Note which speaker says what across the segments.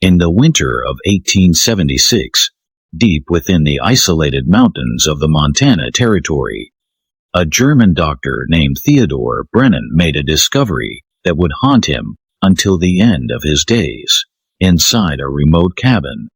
Speaker 1: In the winter of 1876, deep within the isolated mountains of the Montana Territory, a German doctor named Theodor Brennan made a discovery that would haunt him until the end of his days. Inside a remote cabin,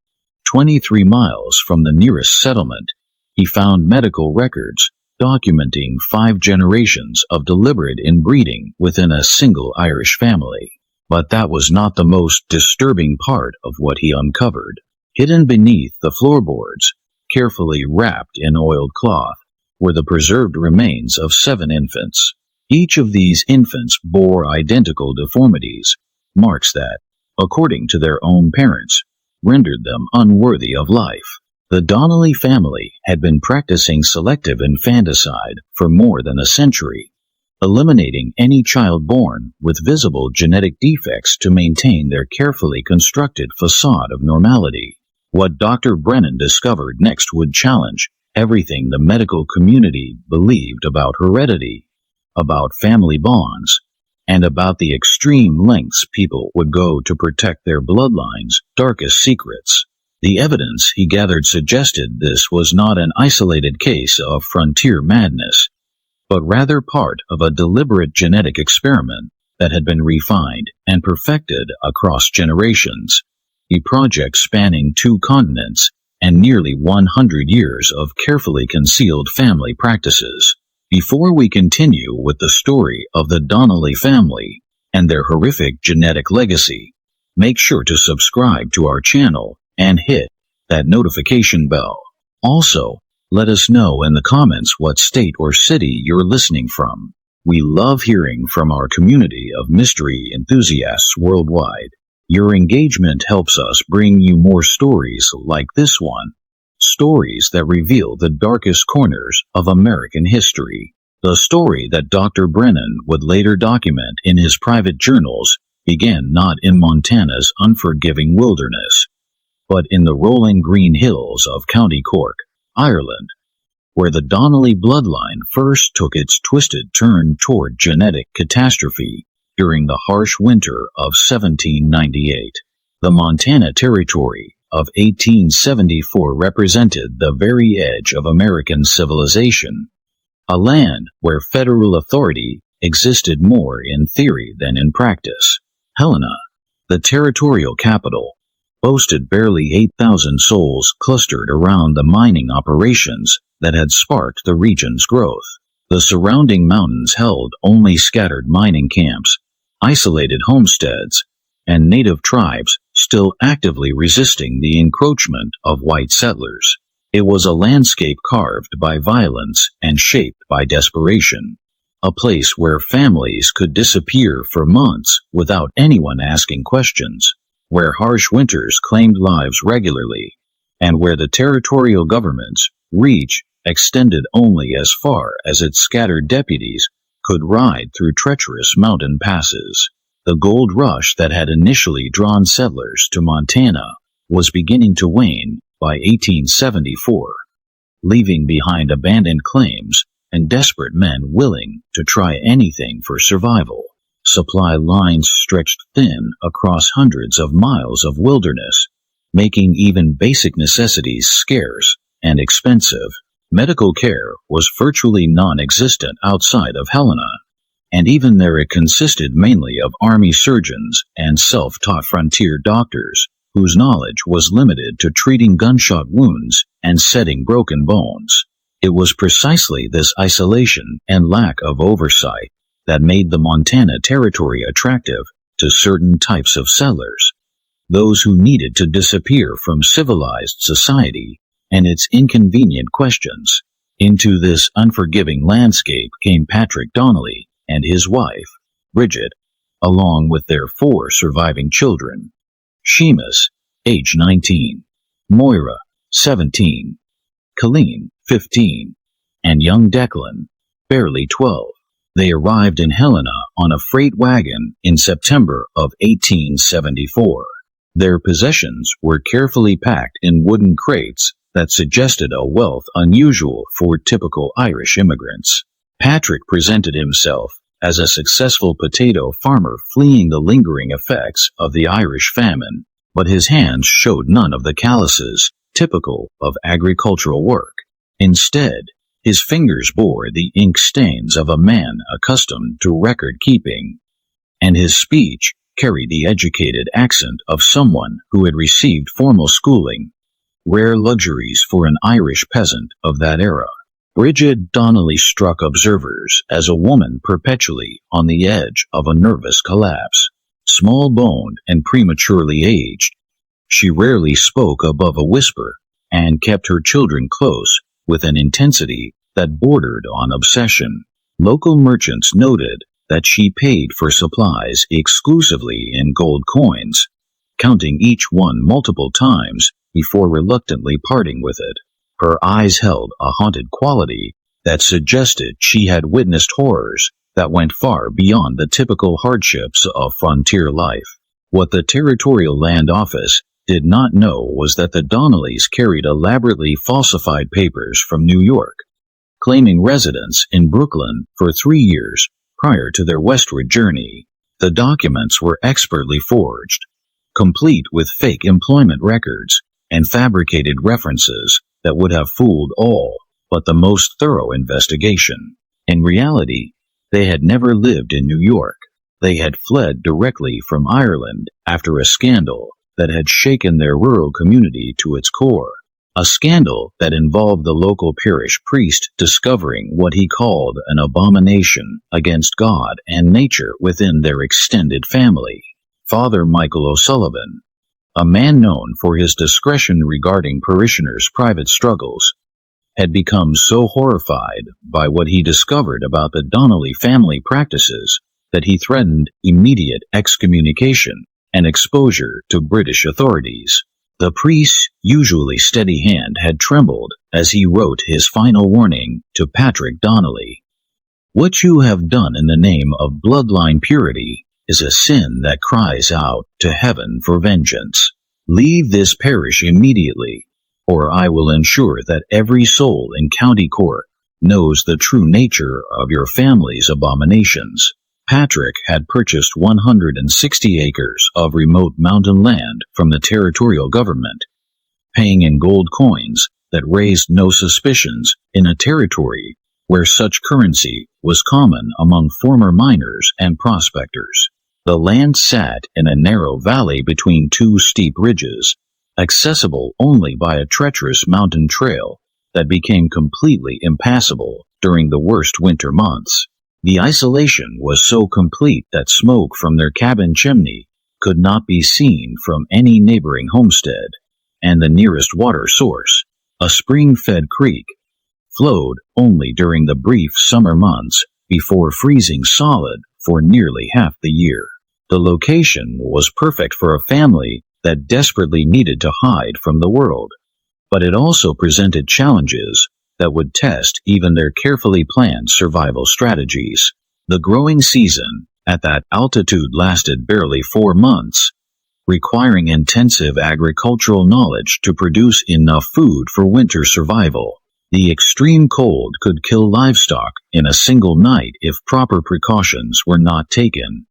Speaker 1: 23 miles from the nearest settlement, he found medical records documenting 5 generations of deliberate inbreeding within a single Irish family. But that was not the most disturbing part of what he uncovered. Hidden beneath the floorboards, carefully wrapped in oiled cloth, were the preserved remains of 7 infants. Each of these infants bore identical deformities, marks that, according to their own parents, rendered them unworthy of life. The Donnelly family had been practicing selective infanticide for more than a century, eliminating any child born with visible genetic defects to maintain their carefully constructed facade of normality. What Dr. Brennan discovered next would challenge everything the medical community believed about heredity, about family bonds, and about the extreme lengths people would go to protect their bloodline's darkest secrets. The evidence he gathered suggested this was not an isolated case of frontier madness, but rather part of a deliberate genetic experiment that had been refined and perfected across generations, a project spanning 2 continents and nearly 100 years of carefully concealed family practices. Before we continue with the story of the Donnelly family and their horrific genetic legacy, make sure to subscribe to our channel and hit that notification bell. Also, let us know in the comments what state or city you're listening from. We love hearing from our community of mystery enthusiasts worldwide. Your engagement helps us bring you more stories like this one, stories that reveal the darkest corners of American history. The story that Dr. Brennan would later document in his private journals began not in Montana's unforgiving wilderness, but in the rolling green hills of County Cork, Ireland, where the Donnelly bloodline first took its twisted turn toward genetic catastrophe during the harsh winter of 1798. The Montana Territory of 1874 represented the very edge of American civilization, a land where federal authority existed more in theory than in practice. Helena, the territorial capital, boasted barely 8,000 souls clustered around the mining operations that had sparked the region's growth. The surrounding mountains held only scattered mining camps, isolated homesteads, and native tribes still actively resisting the encroachment of white settlers. It was a landscape carved by violence and shaped by desperation, a place where families could disappear for months without anyone asking questions, where harsh winters claimed lives regularly, and where the territorial government's reach extended only as far as its scattered deputies could ride through treacherous mountain passes. The gold rush that had initially drawn settlers to Montana was beginning to wane by 1874, leaving behind abandoned claims and desperate men willing to try anything for survival. Supply lines stretched thin across hundreds of miles of wilderness, making even basic necessities scarce and expensive. Medical care was virtually non-existent outside of Helena, and even there it consisted mainly of army surgeons and self-taught frontier doctors whose knowledge was limited to treating gunshot wounds and setting broken bones. It was precisely this isolation and lack of oversight that made the Montana Territory attractive to certain types of settlers, those who needed to disappear from civilized society and its inconvenient questions. Into this unforgiving landscape came Patrick Donnelly and his wife, Bridget, along with their 4 surviving children: Seamus, age 19, Moira, 17, Colleen, 15, and young Declan, barely 12. They arrived in Helena on a freight wagon in September of 1874. Their possessions were carefully packed in wooden crates that suggested a wealth unusual for typical Irish immigrants. Patrick presented himself as a successful potato farmer fleeing the lingering effects of the Irish famine, but his hands showed none of the calluses typical of agricultural work. Instead, his fingers bore the ink stains of a man accustomed to record-keeping, and his speech carried the educated accent of someone who had received formal schooling, rare luxuries for an Irish peasant of that era. Bridget Donnelly struck observers as a woman perpetually on the edge of a nervous collapse. Small-boned and prematurely aged, she rarely spoke above a whisper and kept her children close with an intensity that bordered on obsession. Local merchants noted that she paid for supplies exclusively in gold coins, counting each one multiple times before reluctantly parting with it. Her eyes held a haunted quality that suggested she had witnessed horrors that went far beyond the typical hardships of frontier life. What the Territorial Land Office did not know was that the Donnellys carried elaborately falsified papers from New York, claiming residence in Brooklyn for 3 years prior to their westward journey. The documents were expertly forged, complete with fake employment records and fabricated references that would have fooled all but the most thorough investigation. In reality, they had never lived in New York. They had fled directly from Ireland after a scandal that had shaken their rural community to its core. A scandal that involved the local parish priest discovering what he called an abomination against God and nature within their extended family. Father Michael O'Sullivan, a man known for his discretion regarding parishioners' private struggles, had become so horrified by what he discovered about the Donnelly family practices that he threatened immediate excommunication and exposure to British authorities. The priest's usually steady hand had trembled as he wrote his final warning to Patrick Donnelly. "What you have done in the name of bloodline purity is a sin that cries out to heaven for vengeance. Leave this parish immediately, or I will ensure that every soul in county court knows the true nature of your family's abominations." Patrick had purchased 160 acres of remote mountain land from the territorial government, paying in gold coins that raised no suspicions in a territory where such currency was common among former miners and prospectors. The land sat in a narrow valley between two steep ridges, accessible only by a treacherous mountain trail that became completely impassable during the worst winter months. The isolation was so complete that smoke from their cabin chimney could not be seen from any neighboring homestead, and the nearest water source, a spring-fed creek, flowed only during the brief summer months before freezing solid for nearly half the year. The location was perfect for a family that desperately needed to hide from the world, but it also presented challenges that would test even their carefully planned survival strategies. The growing season at that altitude lasted barely 4 months, requiring intensive agricultural knowledge to produce enough food for winter survival. The extreme cold could kill livestock in a single night if proper precautions were not taken,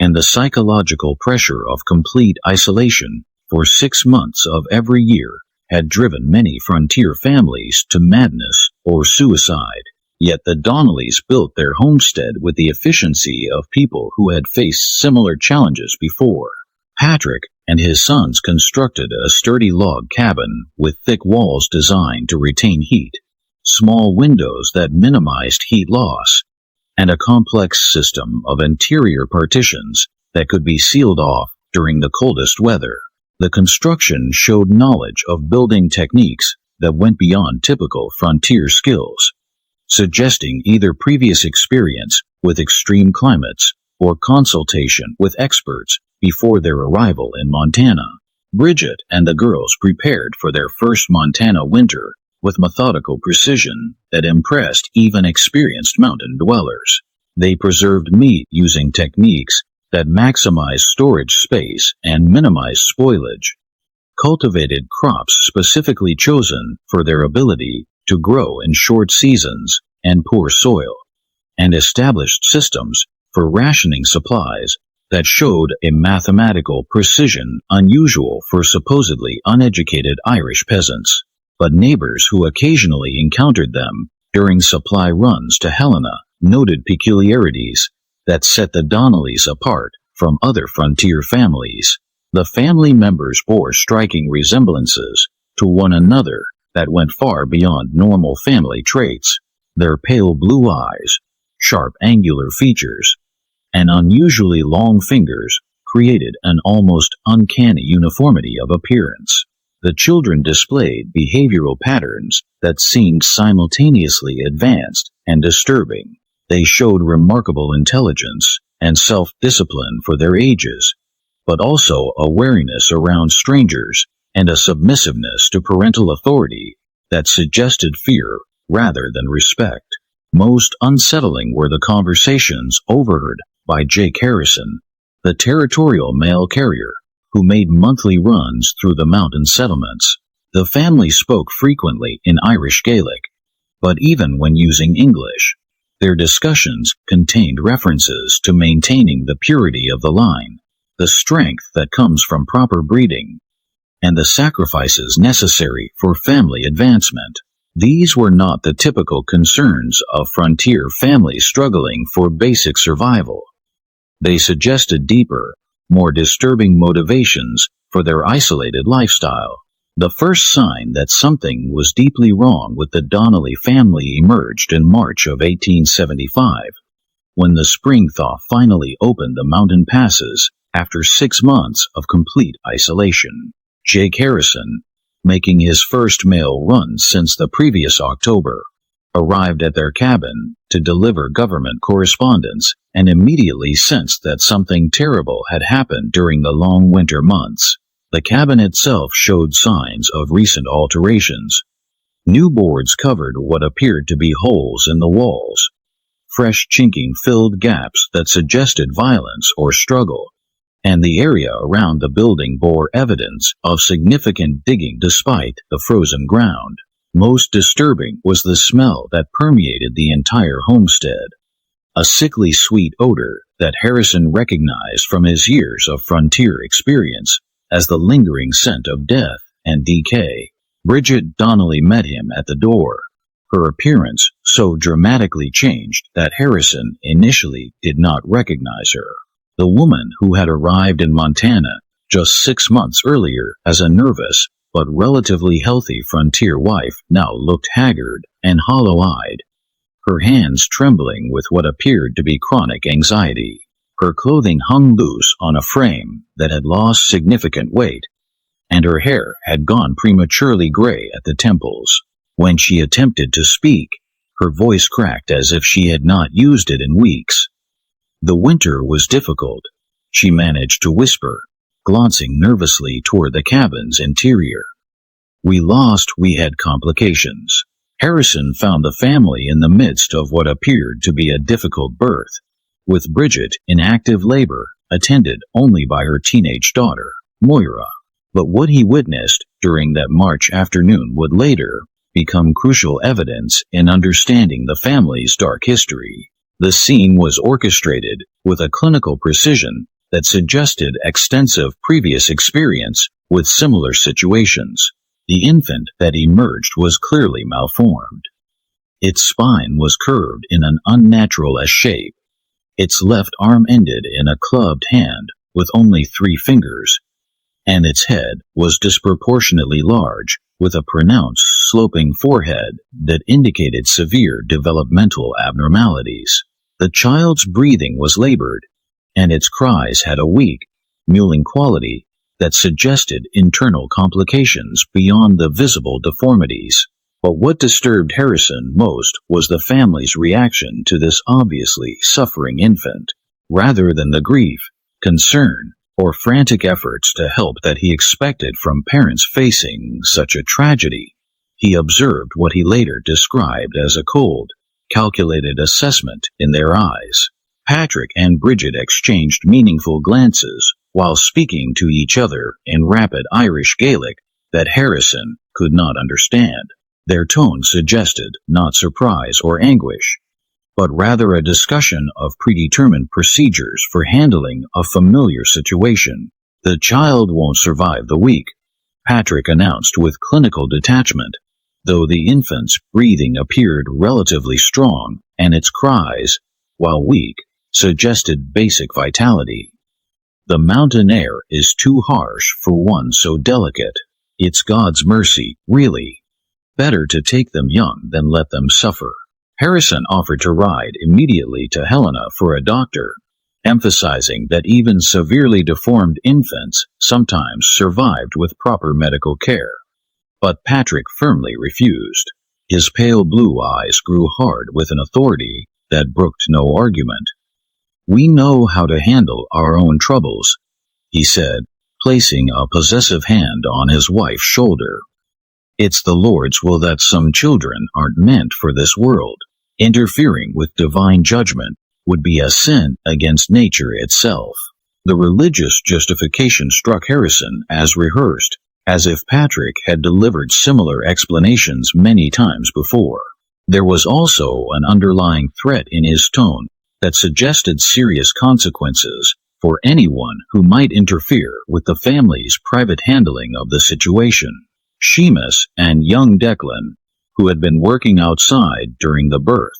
Speaker 1: and the psychological pressure of complete isolation for 6 months of every year had driven many frontier families to madness or suicide. Yet the Donnellys built their homestead with the efficiency of people who had faced similar challenges before. Patrick and his sons constructed a sturdy log cabin with thick walls designed to retain heat, small windows that minimized heat loss, and a complex system of interior partitions that could be sealed off during the coldest weather. The construction showed knowledge of building techniques that went beyond typical frontier skills, suggesting either previous experience with extreme climates or consultation with experts before their arrival in Montana. Bridget and the girls prepared for their first Montana winter with methodical precision that impressed even experienced mountain dwellers. They preserved meat using techniques that maximized storage space and minimized spoilage, cultivated crops specifically chosen for their ability to grow in short seasons and poor soil, and established systems for rationing supplies that showed a mathematical precision unusual for supposedly uneducated Irish peasants. But neighbors who occasionally encountered them during supply runs to Helena noted peculiarities that set the Donnellys apart from other frontier families. The family members bore striking resemblances to one another that went far beyond normal family traits. Their pale blue eyes, sharp angular features, and unusually long fingers created an almost uncanny uniformity of appearance. The children displayed behavioral patterns that seemed simultaneously advanced and disturbing. They showed remarkable intelligence and self-discipline for their ages, but also a wariness around strangers and a submissiveness to parental authority that suggested fear rather than respect. Most unsettling were the conversations overheard by Jake Harrison, the territorial mail carrier, who made monthly runs through the mountain settlements. The family spoke frequently in Irish Gaelic, but even when using English, their discussions contained references to maintaining the purity of the line, the strength that comes from proper breeding, and the sacrifices necessary for family advancement. These were not the typical concerns of frontier families struggling for basic survival. They suggested deeper, more disturbing motivations for their isolated lifestyle. The first sign that something was deeply wrong with the Donnelly family emerged in March of 1875, when the spring thaw finally opened the mountain passes after 6 months of complete isolation. Jake Harrison, making his first mail run since the previous October, arrived at their cabin to deliver government correspondence and immediately sensed that something terrible had happened during the long winter months. The cabin itself showed signs of recent alterations. New boards covered what appeared to be holes in the walls. Fresh chinking filled gaps that suggested violence or struggle, and the area around the building bore evidence of significant digging despite the frozen ground. Most disturbing was the smell that permeated the entire homestead, a sickly sweet odor that Harrison recognized from his years of frontier experience as the lingering scent of death and decay. Bridget Donnelly met him at the door, her appearance so dramatically changed that Harrison initially did not recognize her. The woman who had arrived in Montana just 6 months earlier as a nervous but relatively healthy frontier wife now looked haggard and hollow-eyed, her hands trembling with what appeared to be chronic anxiety. Her clothing hung loose on a frame that had lost significant weight, and her hair had gone prematurely gray at the temples. When she attempted to speak, her voice cracked as if she had not used it in weeks. The winter was difficult, she managed to whisper, glancing nervously toward the cabin's interior. We had complications. Harrison found the family in the midst of what appeared to be a difficult birth, with Bridget in active labor, attended only by her teenage daughter, Moira. But what he witnessed during that March afternoon would later become crucial evidence in understanding the family's dark history. The scene was orchestrated with a clinical precision that suggested extensive previous experience with similar situations. The infant that emerged was clearly malformed. Its spine was curved in an unnatural shape. Its left arm ended in a clubbed hand with only 3 fingers, and its head was disproportionately large, with a pronounced sloping forehead that indicated severe developmental abnormalities. The child's breathing was labored, and its cries had a weak, mewling quality that suggested internal complications beyond the visible deformities. But what disturbed Harrison most was the family's reaction to this obviously suffering infant. Rather than the grief, concern, or frantic efforts to help that he expected from parents facing such a tragedy, he observed what he later described as a cold, calculated assessment in their eyes. Patrick and Bridget exchanged meaningful glances while speaking to each other in rapid Irish Gaelic that Harrison could not understand. Their tone suggested not surprise or anguish, but rather a discussion of predetermined procedures for handling a familiar situation. "The child won't survive the week," Patrick announced with clinical detachment, though the infant's breathing appeared relatively strong, and its cries, while weak, suggested basic vitality. "The mountain air is too harsh for one so delicate. It's God's mercy, really. Better to take them young than let them suffer." Harrison offered to ride immediately to Helena for a doctor, emphasizing that even severely deformed infants sometimes survived with proper medical care. But Patrick firmly refused. His pale blue eyes grew hard with an authority that brooked no argument. "We know how to handle our own troubles," he said, placing a possessive hand on his wife's shoulder. "It's the Lord's will that some children aren't meant for this world. Interfering with divine judgment would be a sin against nature itself." The religious justification struck Harrison as rehearsed, as if Patrick had delivered similar explanations many times before. There was also an underlying threat in his tone that suggested serious consequences for anyone who might interfere with the family's private handling of the situation. Seamus and young Declan, who had been working outside during the birth,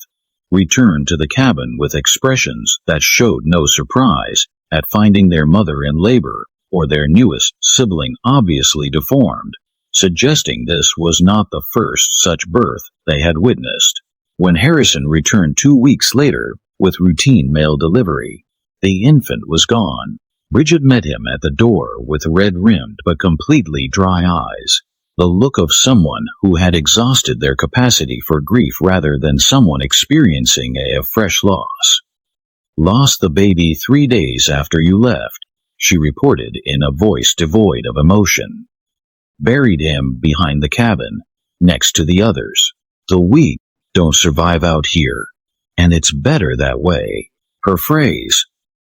Speaker 1: returned to the cabin with expressions that showed no surprise at finding their mother in labor or their newest sibling obviously deformed, suggesting this was not the first such birth they had witnessed. When Harrison returned 2 weeks later with routine mail delivery, the infant was gone. Bridget met him at the door with red-rimmed but completely dry eyes, the look of someone who had exhausted their capacity for grief rather than someone experiencing a fresh loss. "Lost the baby 3 days after you left," she reported in a voice devoid of emotion. "Buried him behind the cabin, next to the others. The weak don't survive out here, and it's better that way." Her phrase,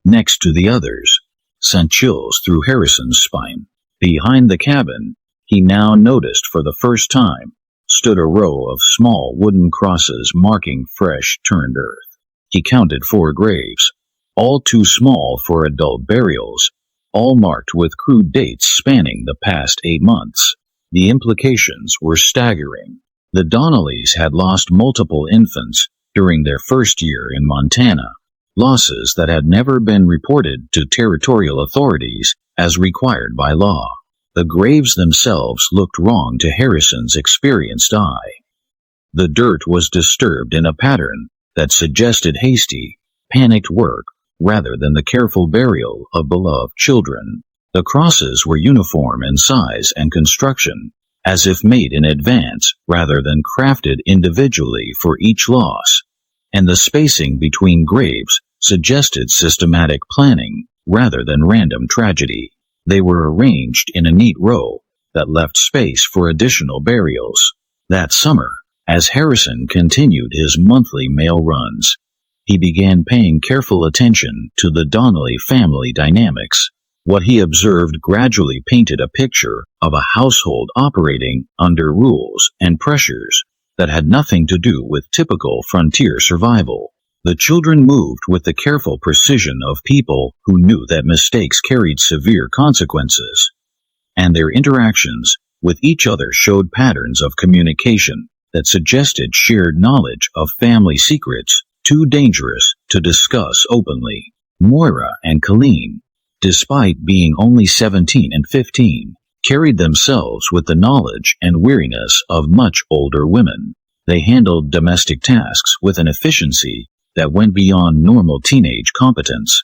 Speaker 1: "next to the others," sent chills through Harrison's spine. Behind the cabin, he now noticed for the first time, stood a row of small wooden crosses marking fresh turned earth. He counted 4 graves, all too small for adult burials, all marked with crude dates spanning the past 8 months. The implications were staggering. The Donnellys had lost multiple infants during their first year in Montana, losses that had never been reported to territorial authorities as required by law. The graves themselves looked wrong to Harrison's experienced eye. The dirt was disturbed in a pattern that suggested hasty, panicked work rather than the careful burial of beloved children. The crosses were uniform in size and construction, as if made in advance rather than crafted individually for each loss, and the spacing between graves suggested systematic planning rather than random tragedy. They were arranged in a neat row that left space for additional burials. That summer, as Harrison continued his monthly mail runs, he began paying careful attention to the Donnelly family dynamics. What he observed gradually painted a picture of a household operating under rules and pressures that had nothing to do with typical frontier survival. The children moved with the careful precision of people who knew that mistakes carried severe consequences, and their interactions with each other showed patterns of communication that suggested shared knowledge of family secrets too dangerous to discuss openly. Moira and Colleen, despite being only 17 and 15, carried themselves with the knowledge and weariness of much older women. They handled domestic tasks with an efficiency that went beyond normal teenage competence,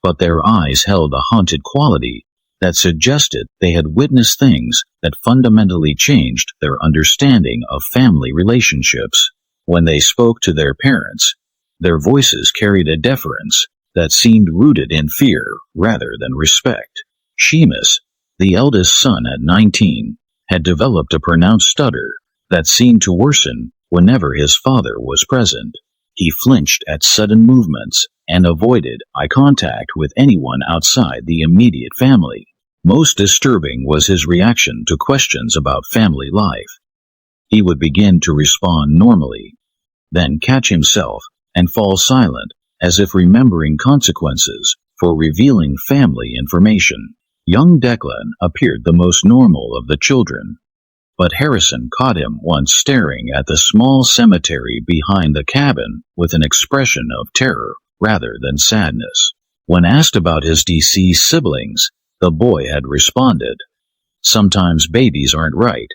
Speaker 1: but their eyes held a haunted quality that suggested they had witnessed things that fundamentally changed their understanding of family relationships. When they spoke to their parents, their voices carried a deference that seemed rooted in fear rather than respect. Seamus, the eldest son at 19, had developed a pronounced stutter that seemed to worsen whenever his father was present. He flinched at sudden movements and avoided eye contact with anyone outside the immediate family. Most disturbing was his reaction to questions about family life. He would begin to respond normally, then catch himself and fall silent, as if remembering consequences for revealing family information. Young Declan appeared the most normal of the children, but Harrison caught him once staring at the small cemetery behind the cabin with an expression of terror rather than sadness. When asked about his deceased siblings, the boy had responded, "Sometimes babies aren't right,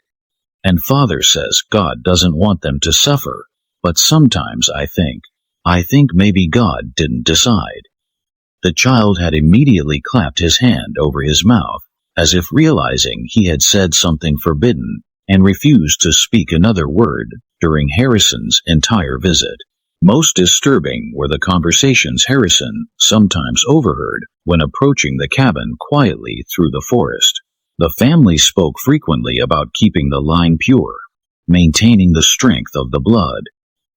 Speaker 1: and Father says God doesn't want them to suffer, but sometimes I think maybe God didn't decide." The child had immediately clapped his hand over his mouth, as if realizing he had said something forbidden, and refused to speak another word during Harrison's entire visit. Most disturbing were the conversations Harrison sometimes overheard when approaching the cabin quietly through the forest. The family spoke frequently about keeping the line pure, maintaining the strength of the blood,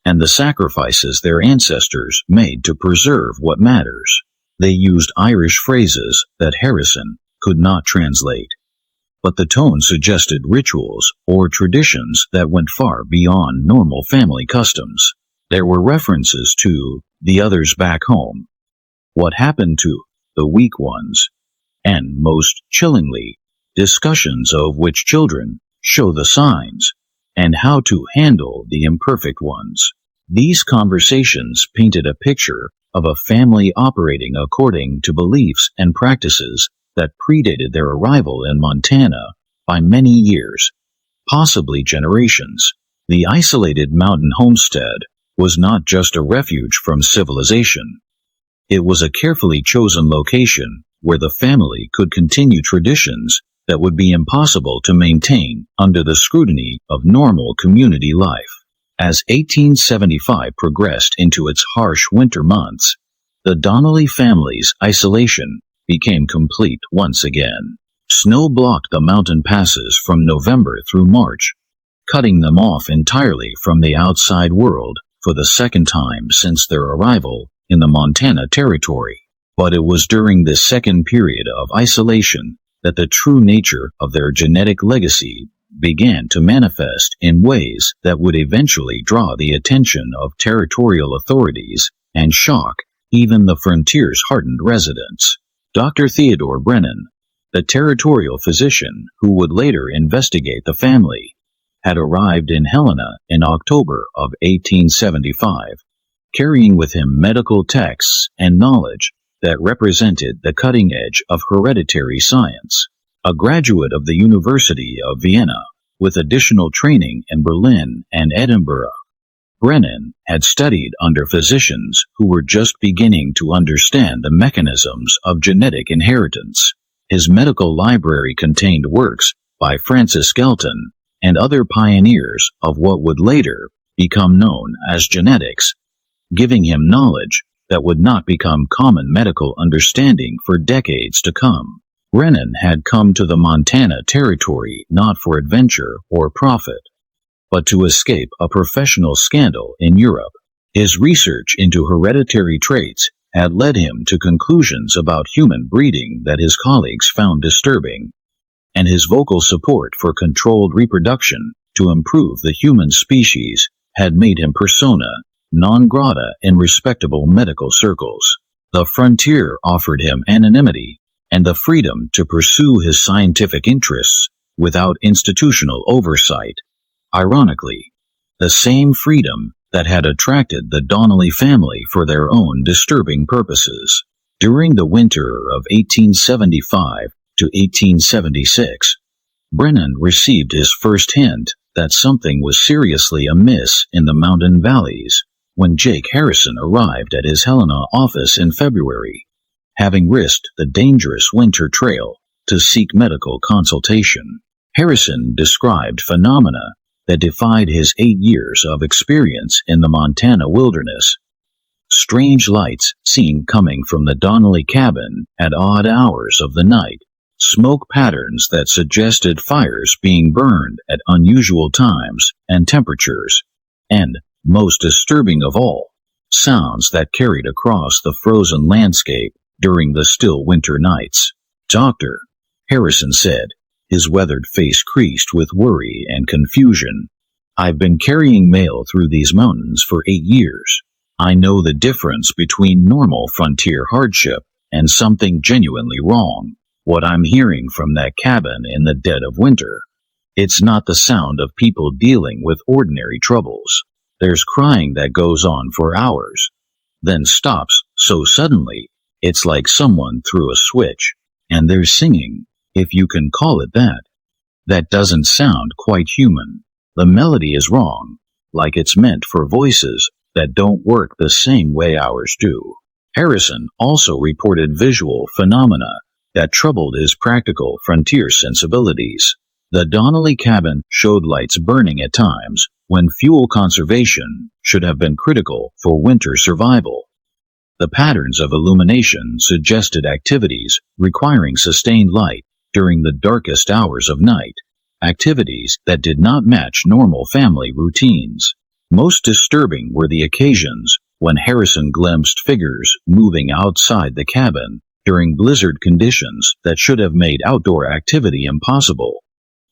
Speaker 1: and the sacrifices their ancestors made to preserve what matters. They used Irish phrases that Harrison could not translate, but the tone suggested rituals or traditions that went far beyond normal family customs. There were references to the others back home, what happened to the weak ones, and most chillingly, discussions of which children show the signs and how to handle the imperfect ones. These conversations painted a picture of a family operating according to beliefs and practices that predated their arrival in Montana by many years, possibly generations. The isolated mountain homestead was not just a refuge from civilization. It was a carefully chosen location where the family could continue traditions that would be impossible to maintain under the scrutiny of normal community life. As 1875 progressed into its harsh winter months, the Donnelly family's isolation became complete once again. Snow blocked the mountain passes from November through March, cutting them off entirely from the outside world for the second time since their arrival in the Montana Territory. But it was during this second period of isolation that the true nature of their genetic legacy began to manifest in ways that would eventually draw the attention of territorial authorities and shock even the frontier's hardened residents. Dr. Theodore Brennan, the territorial physician who would later investigate the family, had arrived in Helena in October of 1875, carrying with him medical texts and knowledge that represented the cutting edge of hereditary science. A graduate of the University of Vienna, with additional training in Berlin and Edinburgh, Brennan had studied under physicians who were just beginning to understand the mechanisms of genetic inheritance. His medical library contained works by Francis Galton and other pioneers of what would later become known as genetics, giving him knowledge that would not become common medical understanding for decades to come. Brennan had come to the Montana Territory not for adventure or profit, but to escape a professional scandal in Europe. His research into hereditary traits had led him to conclusions about human breeding that his colleagues found disturbing, and his vocal support for controlled reproduction to improve the human species had made him persona non grata in respectable medical circles. The frontier offered him anonymity and the freedom to pursue his scientific interests without institutional oversight. Ironically, the same freedom that had attracted the Donnelly family for their own disturbing purposes. During the winter of 1875 to 1876, Brennan received his first hint that something was seriously amiss in the mountain valleys when Jake Harrison arrived at his Helena office in February, having risked the dangerous winter trail to seek medical consultation. Harrison described phenomena that defied his 8 years of experience in the Montana wilderness. Strange lights seen coming from the Donnelly cabin at odd hours of the night, smoke patterns that suggested fires being burned at unusual times and temperatures, and, most disturbing of all, sounds that carried across the frozen landscape during the still winter nights. "Doctor," Harrison said, his weathered face creased with worry and confusion, "I've been carrying mail through these mountains for 8 years. I know the difference between normal frontier hardship and something genuinely wrong. What I'm hearing from that cabin in the dead of winter. It's not the sound of people dealing with ordinary troubles. There's crying that goes on for hours, then stops so suddenly, it's like someone threw a switch. And there's singing, if you can call it that. That doesn't sound quite human. The melody is wrong, like it's meant for voices that don't work the same way ours do. Harrison also reported visual phenomena that troubled his practical frontier sensibilities. The Donnelly cabin showed lights burning at times when fuel conservation should have been critical for winter survival. The patterns of illumination suggested activities requiring sustained light during the darkest hours of night, activities that did not match normal family routines. Most disturbing were the occasions when Harrison glimpsed figures moving outside the cabin during blizzard conditions that should have made outdoor activity impossible.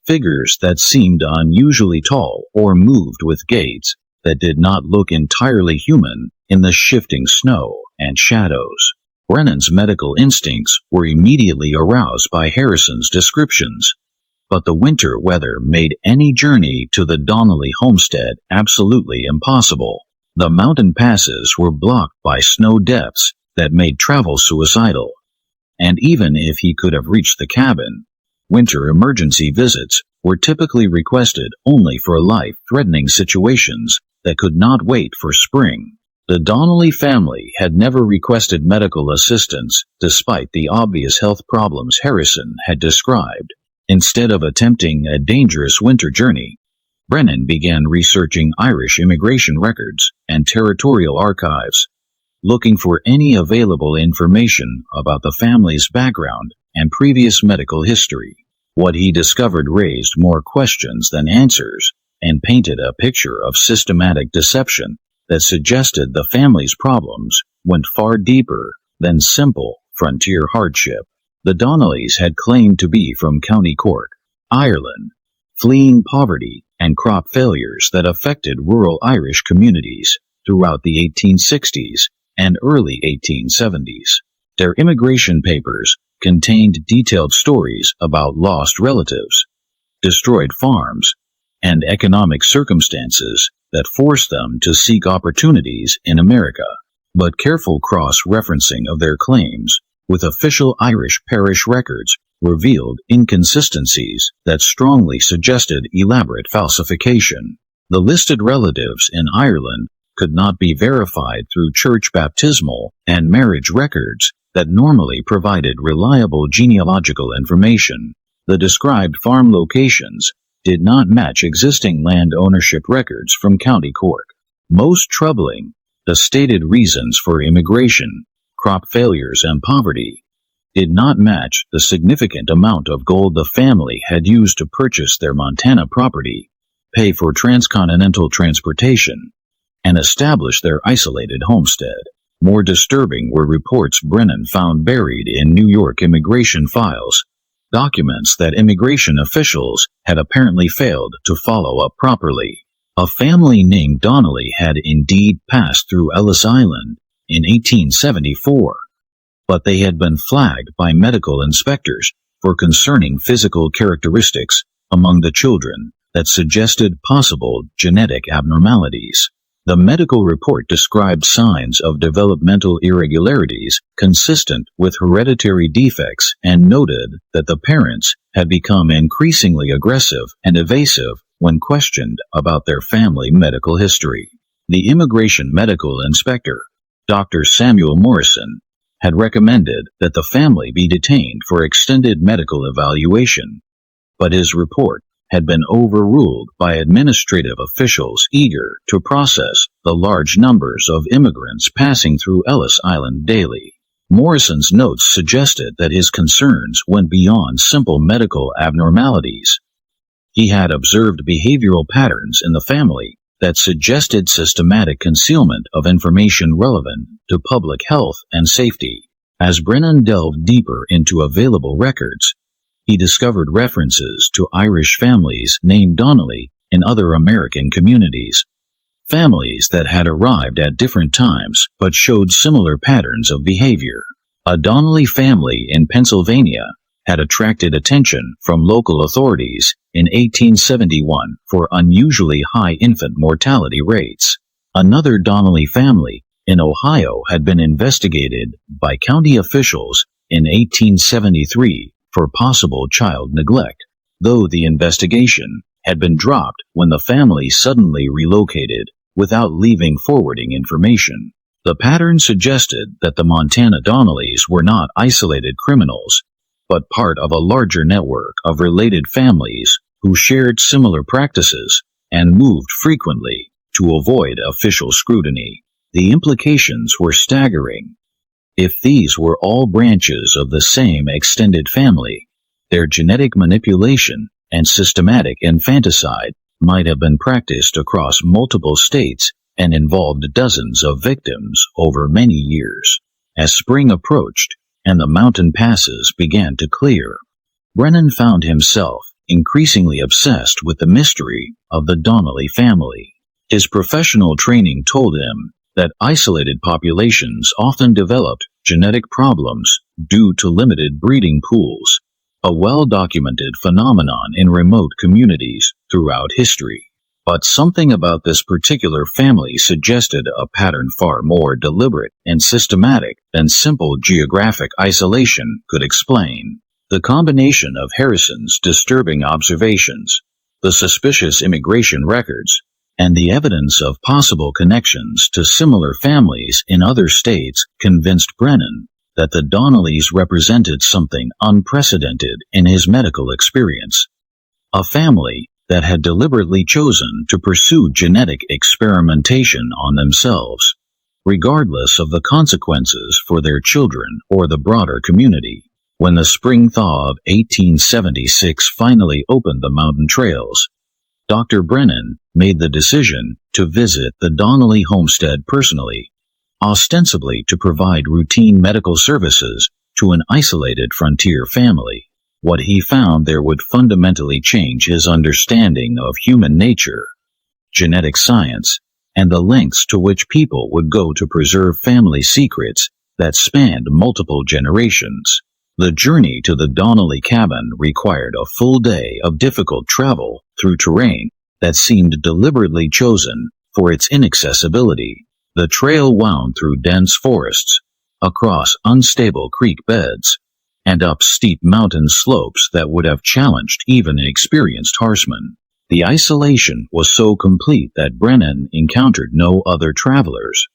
Speaker 1: Figures that seemed unusually tall or moved with gaits that did not look entirely human in the shifting snow and shadows. Brennan's medical instincts were immediately aroused by Harrison's descriptions, but the winter weather made any journey to the Donnelly homestead absolutely impossible. The mountain passes were blocked by snow depths that made travel suicidal, and even if he could have reached the cabin, winter emergency visits were typically requested only for life-threatening situations that could not wait for spring. The Donnelly family had never requested medical assistance despite the obvious health problems Harrison had described. Instead of attempting a dangerous winter journey, Brennan began researching Irish immigration records and territorial archives, looking for any available information about the family's background and previous medical history. What he discovered raised more questions than answers and painted a picture of systematic deception that suggested the family's problems went far deeper than simple frontier hardship. The Donnellys had claimed to be from County Cork, Ireland, fleeing poverty and crop failures that affected rural Irish communities throughout the 1860s and early 1870s. Their immigration papers contained detailed stories about lost relatives, destroyed farms, and economic circumstances that forced them to seek opportunities in America. But careful cross-referencing of their claims with official Irish parish records revealed inconsistencies that strongly suggested elaborate falsification. The listed relatives in Ireland could not be verified through church baptismal and marriage records that normally provided reliable genealogical information. The described farm locations did not match existing land ownership records from County Cork. Most troubling, the stated reasons for immigration, crop failures and poverty, did not match the significant amount of gold the family had used to purchase their Montana property, pay for transcontinental transportation, and establish their isolated homestead. More disturbing were reports Brennan found buried in New York immigration files, documents that immigration officials had apparently failed to follow up properly. A family named Donnelly had indeed passed through Ellis Island in 1874, but they had been flagged by medical inspectors for concerning physical characteristics among the children that suggested possible genetic abnormalities. The medical report described signs of developmental irregularities consistent with hereditary defects and noted that the parents had become increasingly aggressive and evasive when questioned about their family medical history. The immigration medical inspector, Dr. Samuel Morrison, had recommended that the family be detained for extended medical evaluation, but his report had been overruled by administrative officials eager to process the large numbers of immigrants passing through Ellis Island daily. Morrison's notes suggested that his concerns went beyond simple medical abnormalities. He had observed behavioral patterns in the family that suggested systematic concealment of information relevant to public health and safety. As Brennan delved deeper into available records, he discovered references to Irish families named Donnelly in other American communities, families that had arrived at different times but showed similar patterns of behavior. A Donnelly family in Pennsylvania had attracted attention from local authorities in 1871 for unusually high infant mortality rates. Another Donnelly family in Ohio had been investigated by county officials in 1873 for possible child neglect, though the investigation had been dropped when the family suddenly relocated without leaving forwarding information. The pattern suggested that the Montana Donnellys were not isolated criminals, but part of a larger network of related families who shared similar practices and moved frequently to avoid official scrutiny. The implications were staggering. If these were all branches of the same extended family, their genetic manipulation and systematic infanticide might have been practiced across multiple states and involved dozens of victims over many years. As spring approached and the mountain passes began to clear, Brennan found himself increasingly obsessed with the mystery of the Donnelly family. His professional training told him that isolated populations often developed genetic problems due to limited breeding pools, a well-documented phenomenon in remote communities throughout history. But something about this particular family suggested a pattern far more deliberate and systematic than simple geographic isolation could explain. The combination of Harrison's disturbing observations, the suspicious immigration records, and the evidence of possible connections to similar families in other states convinced Brennan that the Donnellys represented something unprecedented in his medical experience. A family that had deliberately chosen to pursue genetic experimentation on themselves, regardless of the consequences for their children or the broader community. When the spring thaw of 1876 finally opened the mountain trails, Dr. Brennan made the decision to visit the Donnelly homestead personally, ostensibly to provide routine medical services to an isolated frontier family. What he found there would fundamentally change his understanding of human nature, genetic science, and the lengths to which people would go to preserve family secrets that spanned multiple generations. The journey to the Donnelly cabin required a full day of difficult travel through terrain that seemed deliberately chosen for its inaccessibility. The trail wound through dense forests, across unstable creek beds, and up steep mountain slopes that would have challenged even an experienced horseman. The isolation was so complete that Brennan encountered no other travelers,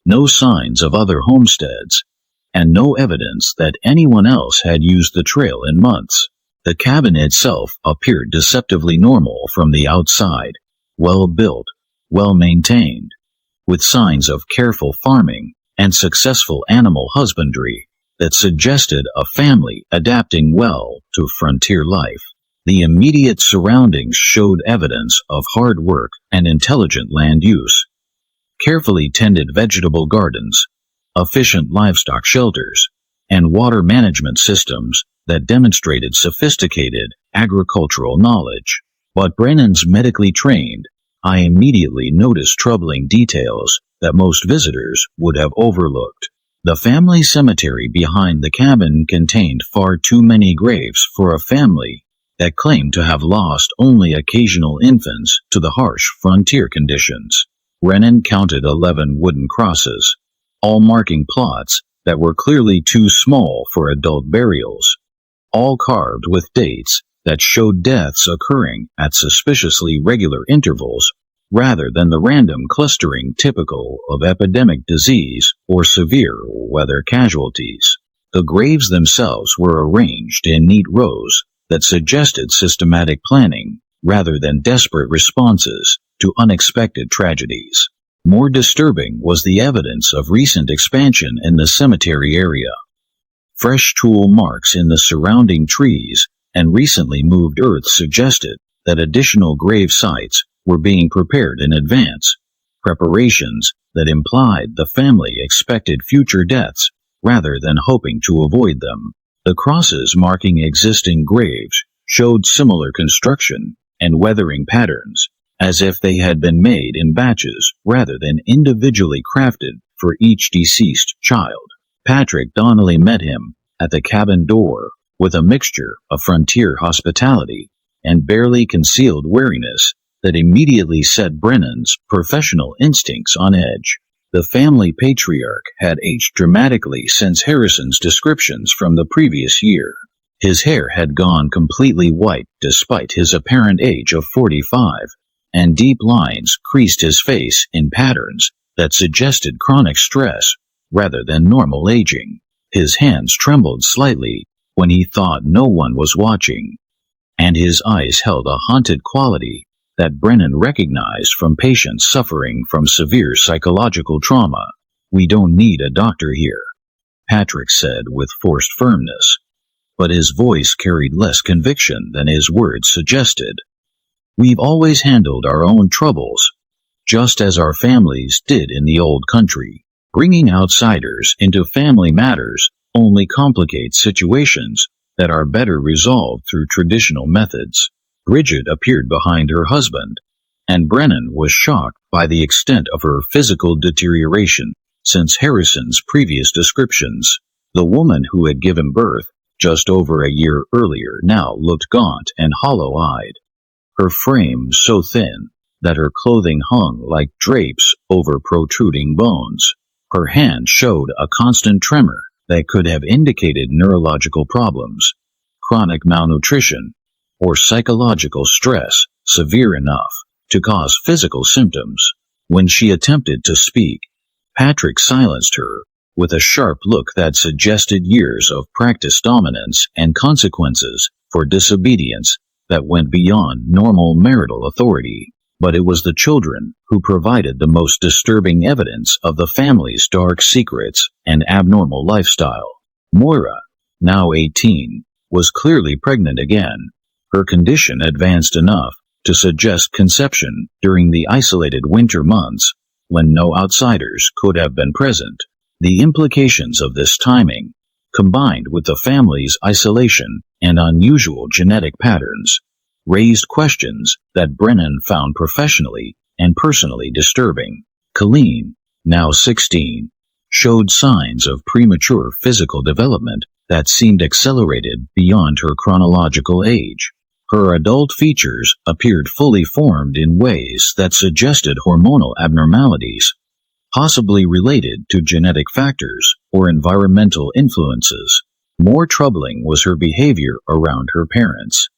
Speaker 1: no signs of other homesteads, and no evidence that anyone else had used the trail in months. The cabin itself appeared deceptively normal from the outside, well-built, well-maintained, with signs of careful farming and successful animal husbandry that suggested a family adapting well to frontier life. The immediate surroundings showed evidence of hard work and intelligent land use. Carefully tended vegetable gardens, efficient livestock shelters, and water management systems that demonstrated sophisticated agricultural knowledge. But Brennan's medically trained eye immediately noticed troubling details that most visitors would have overlooked. The family cemetery behind the cabin contained far too many graves for a family that claimed to have lost only occasional infants to the harsh frontier conditions. Brennan counted 11 wooden crosses, all marking plots that were clearly too small for adult burials, all carved with dates that showed deaths occurring at suspiciously regular intervals, rather than the random clustering typical of epidemic disease or severe weather casualties. The graves themselves were arranged in neat rows that suggested systematic planning rather than desperate responses to unexpected tragedies. More disturbing was the evidence of recent expansion in the cemetery area. Fresh tool marks in the surrounding trees and recently moved earth suggested that additional grave sites were being prepared in advance, preparations that implied the family expected future deaths rather than hoping to avoid them. The crosses marking existing graves showed similar construction and weathering patterns, as if they had been made in batches rather than individually crafted for each deceased child. Patrick Donnelly met him at the cabin door with a mixture of frontier hospitality and barely concealed wariness that immediately set Brennan's professional instincts on edge. The family patriarch had aged dramatically since Harrison's descriptions from the previous year. His hair had gone completely white despite his apparent age of 45, and deep lines creased his face in patterns that suggested chronic stress rather than normal aging. His hands trembled slightly when he thought no one was watching, and his eyes held a haunted quality that Brennan recognized from patients suffering from severe psychological trauma. "We don't need a doctor here," Patrick said with forced firmness, but his voice carried less conviction than his words suggested. "We've always handled our own troubles, just as our families did in the old country. Bringing outsiders into family matters only complicates situations that are better resolved through traditional methods." Bridget appeared behind her husband, and Brennan was shocked by the extent of her physical deterioration since Harrison's previous descriptions. The woman who had given birth just over a year earlier now looked gaunt and hollow-eyed, her frame so thin that her clothing hung like drapes over protruding bones. Her hand showed a constant tremor that could have indicated neurological problems, chronic malnutrition, or psychological stress severe enough to cause physical symptoms. When she attempted to speak, Patrick silenced her with a sharp look that suggested years of practiced dominance and consequences for disobedience that went beyond normal marital authority. But it was the children who provided the most disturbing evidence of the family's dark secrets and abnormal lifestyle. Moira, now 18, was clearly pregnant again. Her condition advanced enough to suggest conception during the isolated winter months when no outsiders could have been present. The implications of this timing, combined with the family's isolation and unusual genetic patterns, raised questions that Brennan found professionally and personally disturbing. Colleen, now 16, showed signs of premature physical development that seemed accelerated beyond her chronological age. Her adult features appeared fully formed in ways that suggested hormonal abnormalities, possibly related to genetic factors or environmental influences. More troubling was her behavior around her parents.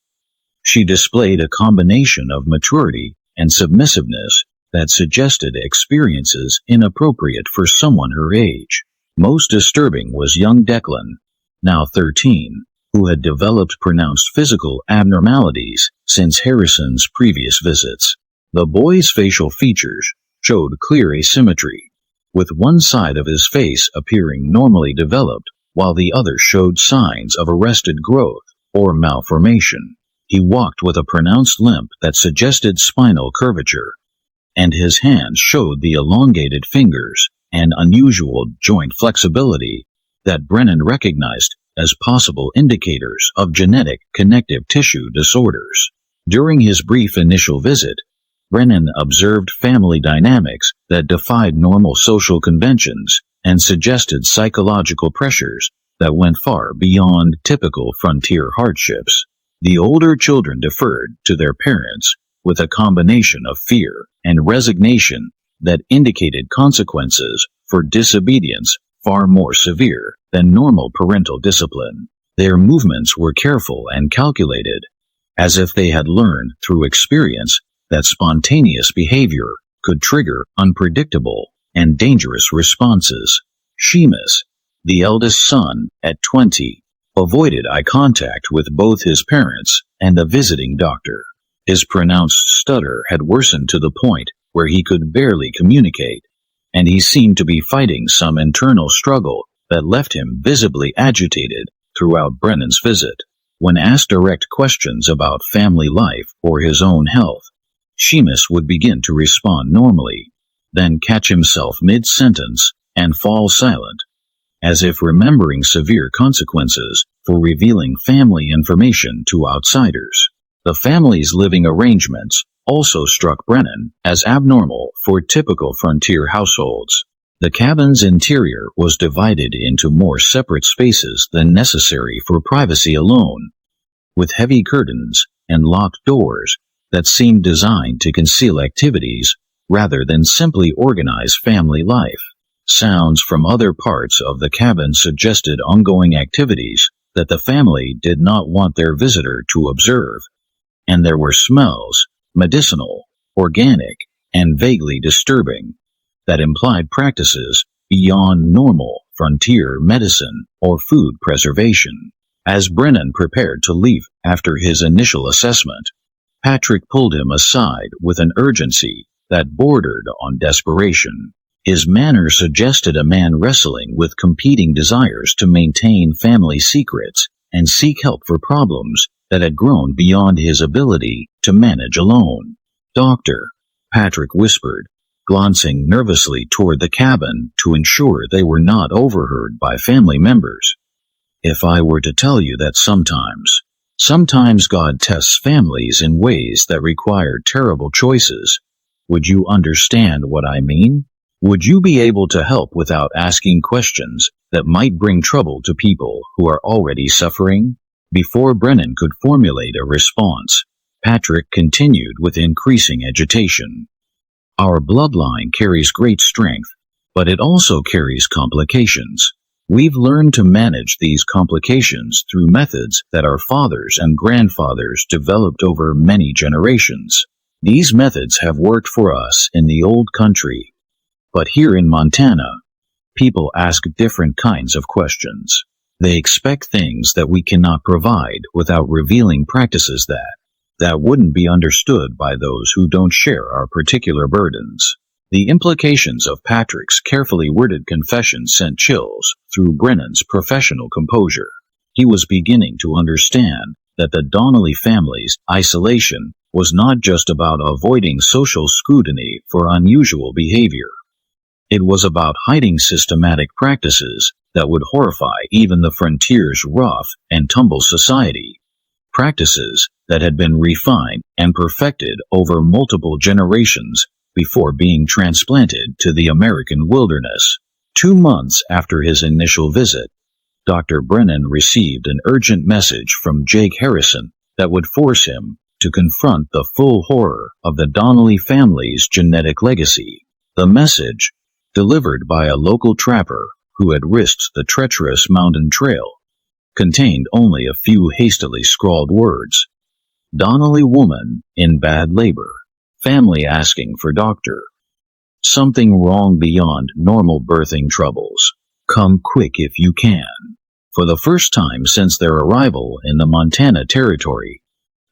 Speaker 1: She displayed a combination of maturity and submissiveness that suggested experiences inappropriate for someone her age. Most disturbing was young Declan, now 13, who had developed pronounced physical abnormalities since Harrison's previous visits. The boy's facial features showed clear asymmetry, with one side of his face appearing normally developed while the other showed signs of arrested growth or malformation. He walked with a pronounced limp that suggested spinal curvature, and his hands showed the elongated fingers and unusual joint flexibility that Brennan recognized as possible indicators of genetic connective tissue disorders. During his brief initial visit, Brennan observed family dynamics that defied normal social conventions and suggested psychological pressures that went far beyond typical frontier hardships. The older children deferred to their parents with a combination of fear and resignation that indicated consequences for disobedience far more severe than normal parental discipline. Their movements were careful and calculated, as if they had learned through experience that spontaneous behavior could trigger unpredictable and dangerous responses. Seamus, the eldest son, at 20, avoided eye contact with both his parents and the visiting doctor. His pronounced stutter had worsened to the point where he could barely communicate, and he seemed to be fighting some internal struggle that left him visibly agitated throughout Brennan's visit. When asked direct questions about family life or his own health, Seamus would begin to respond normally, then catch himself mid-sentence and fall silent, as if remembering severe consequences for revealing family information to outsiders. The family's living arrangements also struck Brennan as abnormal for typical frontier households. The cabin's interior was divided into more separate spaces than necessary for privacy alone, with heavy curtains and locked doors that seemed designed to conceal activities rather than simply organize family life. Sounds from other parts of the cabin suggested ongoing activities that the family did not want their visitor to observe, and there were smells, medicinal, organic, and vaguely disturbing, that implied practices beyond normal frontier medicine or food preservation. As Brennan prepared to leave after his initial assessment, Patrick pulled him aside with an urgency that bordered on desperation. His manner suggested a man wrestling with competing desires to maintain family secrets and seek help for problems that had grown beyond his ability to manage alone. "Doctor," Patrick whispered, glancing nervously toward the cabin to ensure they were not overheard by family members. "If I were to tell you that sometimes God tests families in ways that require terrible choices, would you understand what I mean? Would you be able to help without asking questions that might bring trouble to people who are already suffering?" Before Brennan could formulate a response, Patrick continued with increasing agitation. "Our bloodline carries great strength, but it also carries complications. We've learned to manage these complications through methods that our fathers and grandfathers developed over many generations. These methods have worked for us in the old country. But here in Montana, people ask different kinds of questions. They expect things that we cannot provide without revealing practices that wouldn't be understood by those who don't share our particular burdens." The implications of Patrick's carefully worded confession sent chills through Brennan's professional composure. He was beginning to understand that the Donnelly family's isolation was not just about avoiding social scrutiny for unusual behavior. It was about hiding systematic practices that would horrify even the frontier's rough and tumble society. Practices that had been refined and perfected over multiple generations before being transplanted to the American wilderness. 2 months after his initial visit, Dr. Brennan received an urgent message from Jake Harrison that would force him to confront the full horror of the Donnelly family's genetic legacy. The message, delivered by a local trapper who had risked the treacherous mountain trail, contained only a few hastily scrawled words. "Donnelly woman in bad labor. Family asking for doctor. Something wrong beyond normal birthing troubles. Come quick if you can." For the first time since their arrival in the Montana Territory,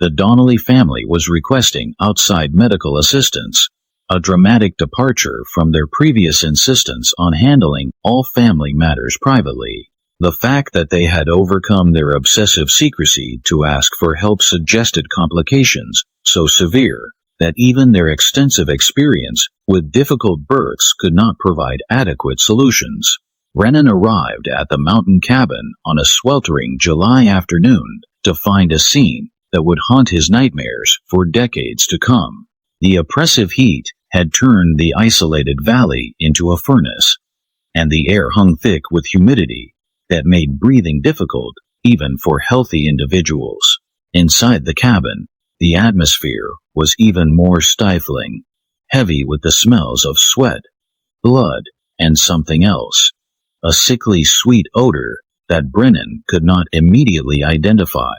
Speaker 1: the Donnelly family was requesting outside medical assistance, a dramatic departure from their previous insistence on handling all family matters privately. The fact that they had overcome their obsessive secrecy to ask for help suggested complications so severe that even their extensive experience with difficult births could not provide adequate solutions. Brennan arrived at the mountain cabin on a sweltering July afternoon to find a scene that would haunt his nightmares for decades to come. The oppressive heat had turned the isolated valley into a furnace, and the air hung thick with humidity that made breathing difficult even for healthy individuals. Inside the cabin, the atmosphere was even more stifling, heavy with the smells of sweat, blood, and something else, a sickly sweet odor that Brennan could not immediately identify,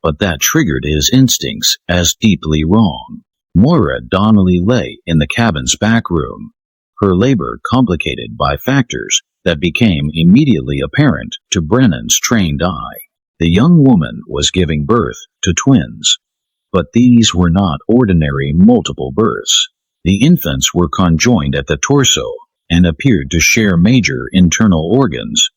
Speaker 1: but that triggered his instincts as deeply wrong. Moira Donnelly lay in the cabin's back room, her labor complicated by factors that became immediately apparent to Brennan's trained eye. The young woman was giving birth to twins, but these were not ordinary multiple births. The infants were conjoined at the torso and appeared to share major internal organs,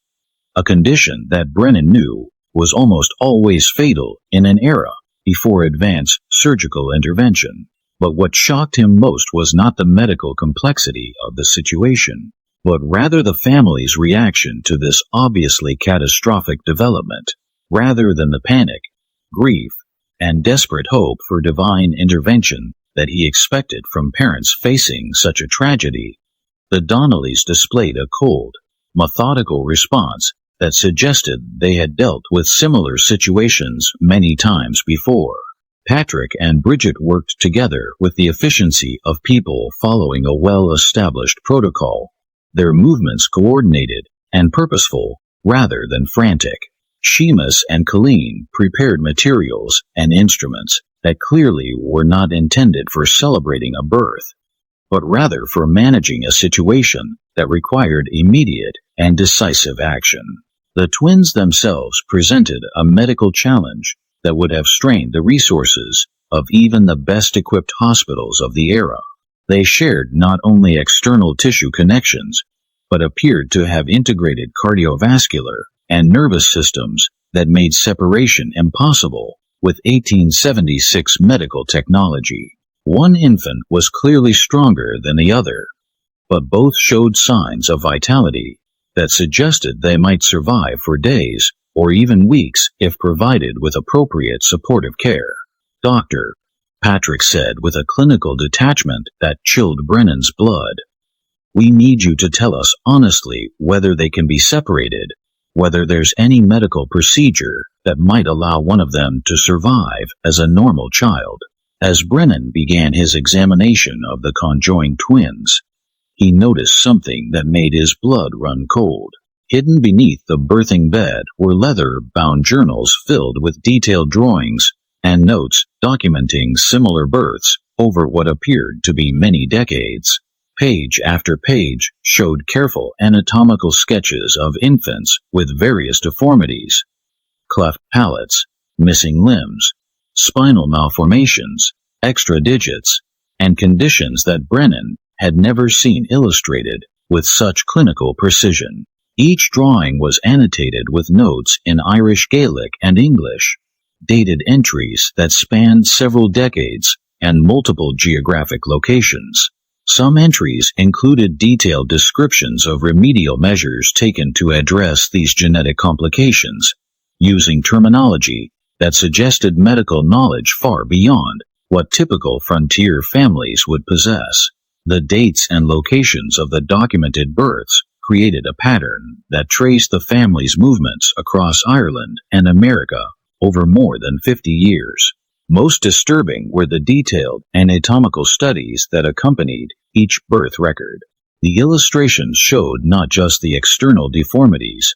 Speaker 1: a condition that Brennan knew was almost always fatal in an era before advanced surgical intervention. But what shocked him most was not the medical complexity of the situation, but rather the family's reaction to this obviously catastrophic development. Rather than the panic, grief, and desperate hope for divine intervention that he expected from parents facing such a tragedy. The Donnellys displayed a cold, methodical response that suggested they had dealt with similar situations many times before. Patrick and Bridget worked together with the efficiency of people following a well-established protocol, their movements coordinated and purposeful rather than frantic. Seamus and Colleen prepared materials and instruments that clearly were not intended for celebrating a birth, but rather for managing a situation that required immediate and decisive action. The twins themselves presented a medical challenge that would have strained the resources of even the best-equipped hospitals of the era. They shared not only external tissue connections, but appeared to have integrated cardiovascular and nervous systems that made separation impossible with 1876 medical technology. One infant was clearly stronger than the other, but both showed signs of vitality that suggested they might survive for days or even weeks if provided with appropriate supportive care. "Doctor," Patrick said with a clinical detachment that chilled Brennan's blood, "we need you to tell us honestly whether they can be separated, whether there's any medical procedure that might allow one of them to survive as a normal child." As Brennan began his examination of the conjoined twins, he noticed something that made his blood run cold. Hidden beneath the birthing bed were leather-bound journals filled with detailed drawings and notes documenting similar births over what appeared to be many decades. Page after page showed careful anatomical sketches of infants with various deformities: cleft palates, missing limbs, spinal malformations, extra digits, and conditions that Brennan had never seen illustrated with such clinical precision. Each drawing was annotated with notes in Irish Gaelic and English, dated entries that spanned several decades and multiple geographic locations. Some entries included detailed descriptions of remedial measures taken to address these genetic complications, using terminology that suggested medical knowledge far beyond what typical frontier families would possess. The dates and locations of the documented births created a pattern that traced the family's movements across Ireland and America over more than 50 years. Most disturbing were the detailed anatomical studies that accompanied each birth record. The illustrations showed not just the external deformities,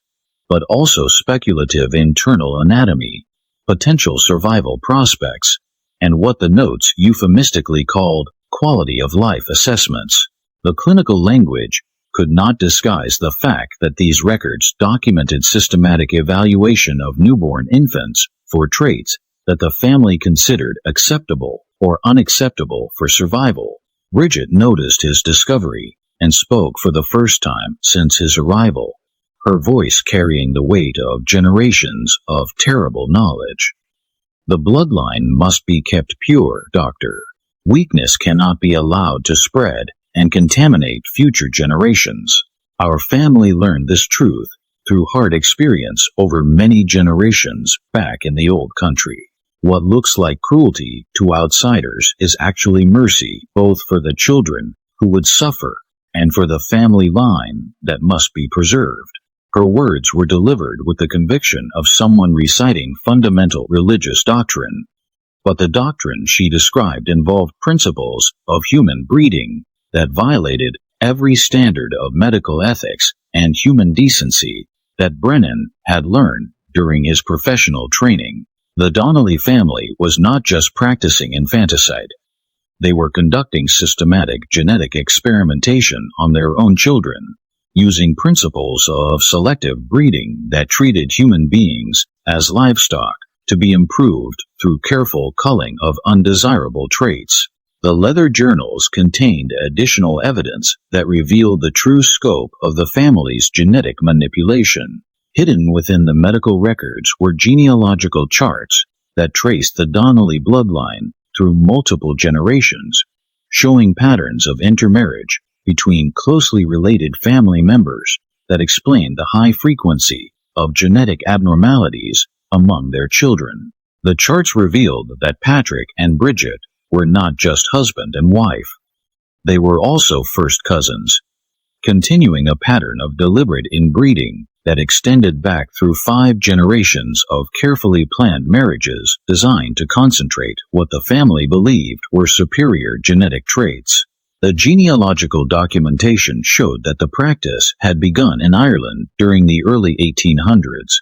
Speaker 1: but also speculative internal anatomy, potential survival prospects, and what the notes euphemistically called quality of life assessments. The clinical language could not disguise the fact that these records documented systematic evaluation of newborn infants for traits that the family considered acceptable or unacceptable for survival. Bridget noticed his discovery and spoke for the first time since his arrival, her voice carrying the weight of generations of terrible knowledge. "The bloodline must be kept pure, Doctor. Weakness cannot be allowed to spread and contaminate future generations. Our family learned this truth through hard experience over many generations back in the old country. What looks like cruelty to outsiders is actually mercy, both for the children who would suffer and for the family line that must be preserved." Her words were delivered with the conviction of someone reciting fundamental religious doctrine, but the doctrine she described involved principles of human breeding that violated every standard of medical ethics and human decency that Brennan had learned during his professional training. The Donnelly family was not just practicing infanticide. They were conducting systematic genetic experimentation on their own children, using principles of selective breeding that treated human beings as livestock to be improved through careful culling of undesirable traits. The leather journals contained additional evidence that revealed the true scope of the family's genetic manipulation. Hidden within the medical records were genealogical charts that traced the Donnelly bloodline through multiple generations, showing patterns of intermarriage between closely related family members that explained the high frequency of genetic abnormalities among their children. The charts revealed that Patrick and Bridget were not just husband and wife. They were also first cousins, continuing a pattern of deliberate inbreeding that extended back through 5 generations of carefully planned marriages designed to concentrate what the family believed were superior genetic traits. The genealogical documentation showed that the practice had begun in Ireland during the early 1800s,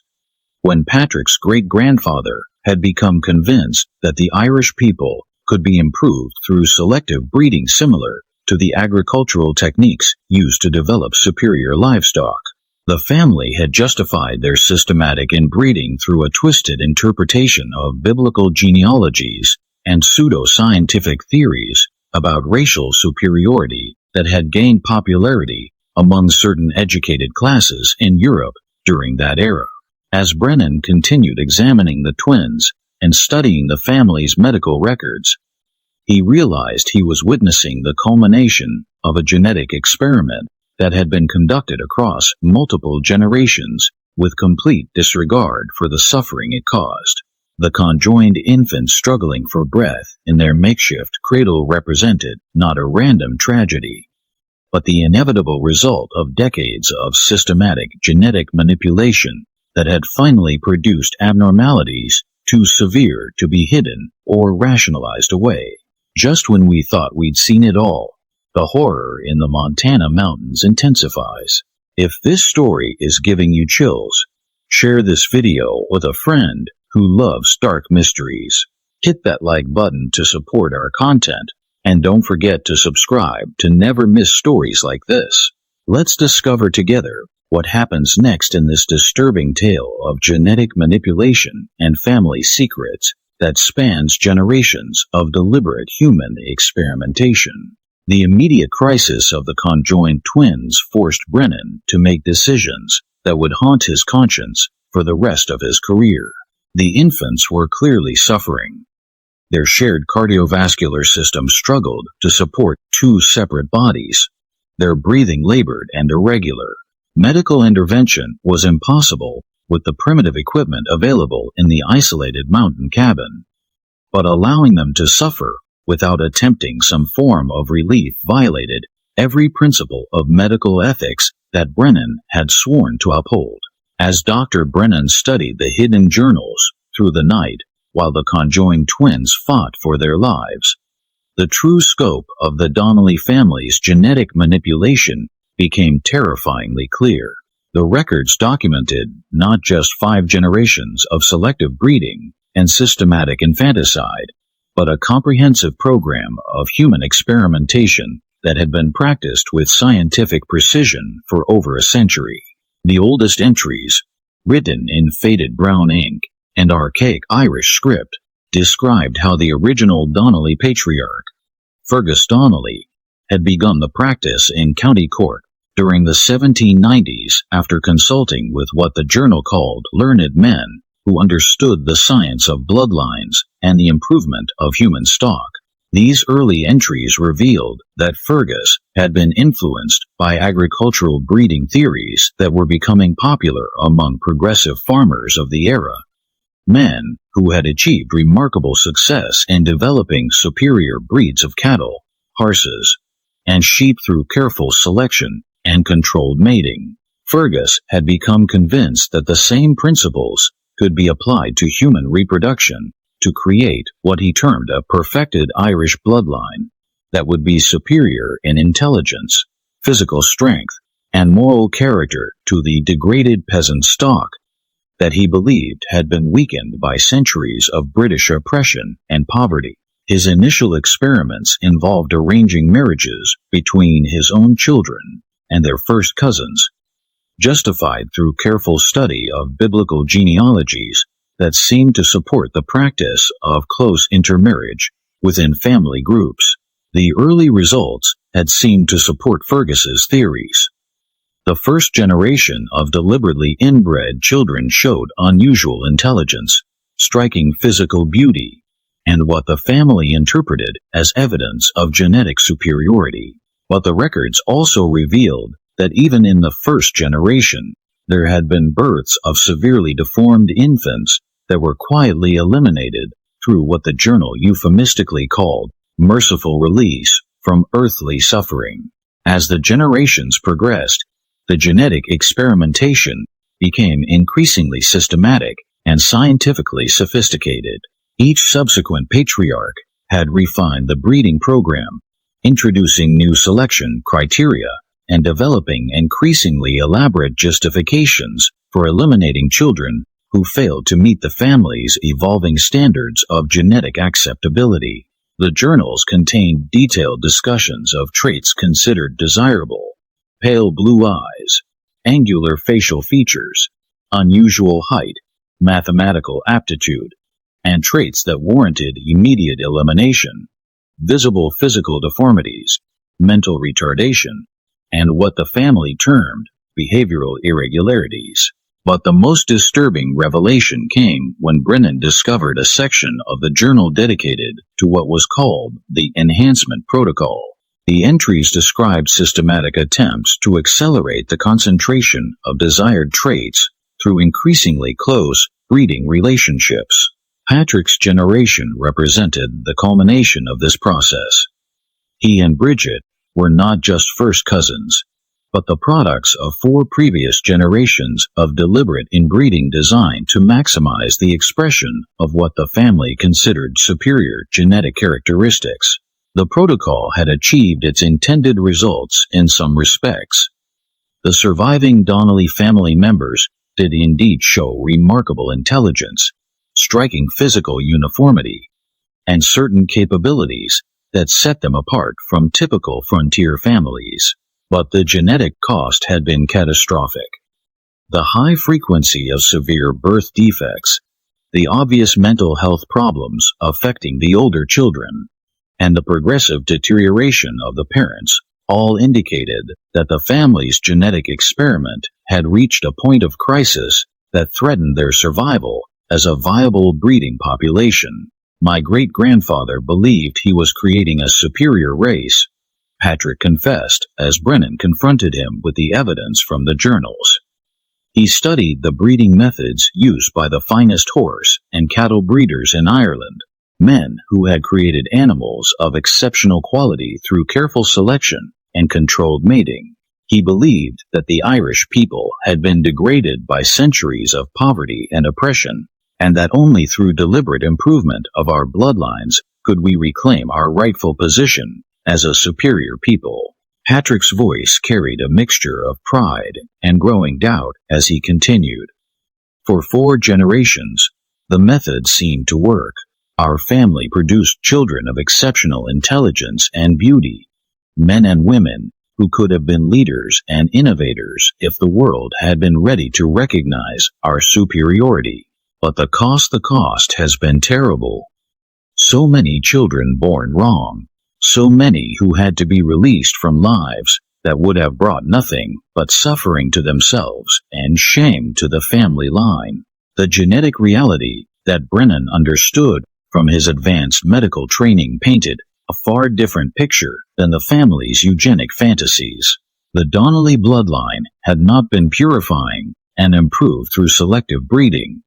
Speaker 1: when Patrick's great-grandfather had become convinced that the Irish people could be improved through selective breeding similar to the agricultural techniques used to develop superior livestock. The family had justified their systematic inbreeding through a twisted interpretation of biblical genealogies and pseudo-scientific theories about racial superiority that had gained popularity among certain educated classes in Europe during that era. As Brennan continued examining the twins and studying the family's medical records, he realized he was witnessing the culmination of a genetic experiment that had been conducted across multiple generations with complete disregard for the suffering it caused. The conjoined infants struggling for breath in their makeshift cradle represented not a random tragedy, but the inevitable result of decades of systematic genetic manipulation that had finally produced abnormalities too severe to be hidden or rationalized away. Just when we thought we'd seen it all, the horror in the Montana mountains intensifies. If this story is giving you chills, share this video with a friend who loves dark mysteries. Hit that like button to support our content, and don't forget to subscribe to never miss stories like this. Let's discover together what happens next in this disturbing tale of genetic manipulation and family secrets that spans generations of deliberate human experimentation. The immediate crisis of the conjoined twins forced Brennan to make decisions that would haunt his conscience for the rest of his career. The infants were clearly suffering. Their shared cardiovascular system struggled to support 2 separate bodies. Their breathing labored and irregular. Medical intervention was impossible with the primitive equipment available in the isolated mountain cabin. But allowing them to suffer without attempting some form of relief violated every principle of medical ethics that Brennan had sworn to uphold. As Dr. Brennan studied the hidden journals through the night while the conjoined twins fought for their lives, the true scope of the Donnelly family's genetic manipulation became terrifyingly clear. The records documented not just 5 generations of selective breeding and systematic infanticide, but a comprehensive program of human experimentation that had been practiced with scientific precision for over a century. The oldest entries, written in faded brown ink and archaic Irish script, described how the original Donnelly patriarch, Fergus Donnelly, had begun the practice in County Cork during the 1790s after consulting with what the journal called learned men who understood the science of bloodlines and the improvement of human stock. These early entries revealed that Fergus had been influenced by agricultural breeding theories that were becoming popular among progressive farmers of the era. Men who had achieved remarkable success in developing superior breeds of cattle, horses, and sheep through careful selection and controlled mating. Fergus had become convinced that the same principles could be applied to human reproduction to create what he termed a perfected Irish bloodline that would be superior in intelligence, physical strength, and moral character to the degraded peasant stock that he believed had been weakened by centuries of British oppression and poverty. His initial experiments involved arranging marriages between his own children and their first cousins, justified through careful study of biblical genealogies that seemed to support the practice of close intermarriage within family groups. The early results had seemed to support Fergus's theories. The first generation of deliberately inbred children showed unusual intelligence, striking physical beauty, and what the family interpreted as evidence of genetic superiority. But the records also revealed that even in the first generation, there had been births of severely deformed infants that were quietly eliminated through what the journal euphemistically called merciful release from earthly suffering. As the generations progressed, the genetic experimentation became increasingly systematic and scientifically sophisticated. Each subsequent patriarch had refined the breeding program, introducing new selection criteria and developing increasingly elaborate justifications for eliminating children who failed to meet the family's evolving standards of genetic acceptability. The journals contained detailed discussions of traits considered desirable: pale blue eyes, angular facial features, unusual height, mathematical aptitude, and traits that warranted immediate elimination, visible physical deformities, mental retardation, and what the family termed behavioral irregularities. But the most disturbing revelation came when Brennan discovered a section of the journal dedicated to what was called the Enhancement Protocol. The entries described systematic attempts to accelerate the concentration of desired traits through increasingly close breeding relationships. Patrick's generation represented the culmination of this process. He and Bridget were not just first cousins, but the products of 4 previous generations of deliberate inbreeding designed to maximize the expression of what the family considered superior genetic characteristics. The protocol had achieved its intended results in some respects. The surviving Donnelly family members did indeed show remarkable intelligence, striking physical uniformity, and certain capabilities that set them apart from typical frontier families. But the genetic cost had been catastrophic. The high frequency of severe birth defects, the obvious mental health problems affecting the older children, and the progressive deterioration of the parents all indicated that the family's genetic experiment had reached a point of crisis that threatened their survival as a viable breeding population. My great-grandfather believed he was creating a superior race, Patrick confessed as Brennan confronted him with the evidence from the journals. He studied the breeding methods used by the finest horse and cattle breeders in Ireland, men who had created animals of exceptional quality through careful selection and controlled mating. He believed that the Irish people had been degraded by centuries of poverty and oppression, and that only through deliberate improvement of our bloodlines could we reclaim our rightful position as a superior people. Patrick's voice carried a mixture of pride and growing doubt as he continued. For 4 generations, the method seemed to work. Our family produced children of exceptional intelligence and beauty, men and women who could have been leaders and innovators if the world had been ready to recognize our superiority. But the cost has been terrible. So many children born wrong. So many who had to be released from lives that would have brought nothing but suffering to themselves and shame to the family line. The genetic reality that Brennan understood from his advanced medical training painted a far different picture than the family's eugenic fantasies. The Donnelly bloodline had not been purifying and improved through selective breeding.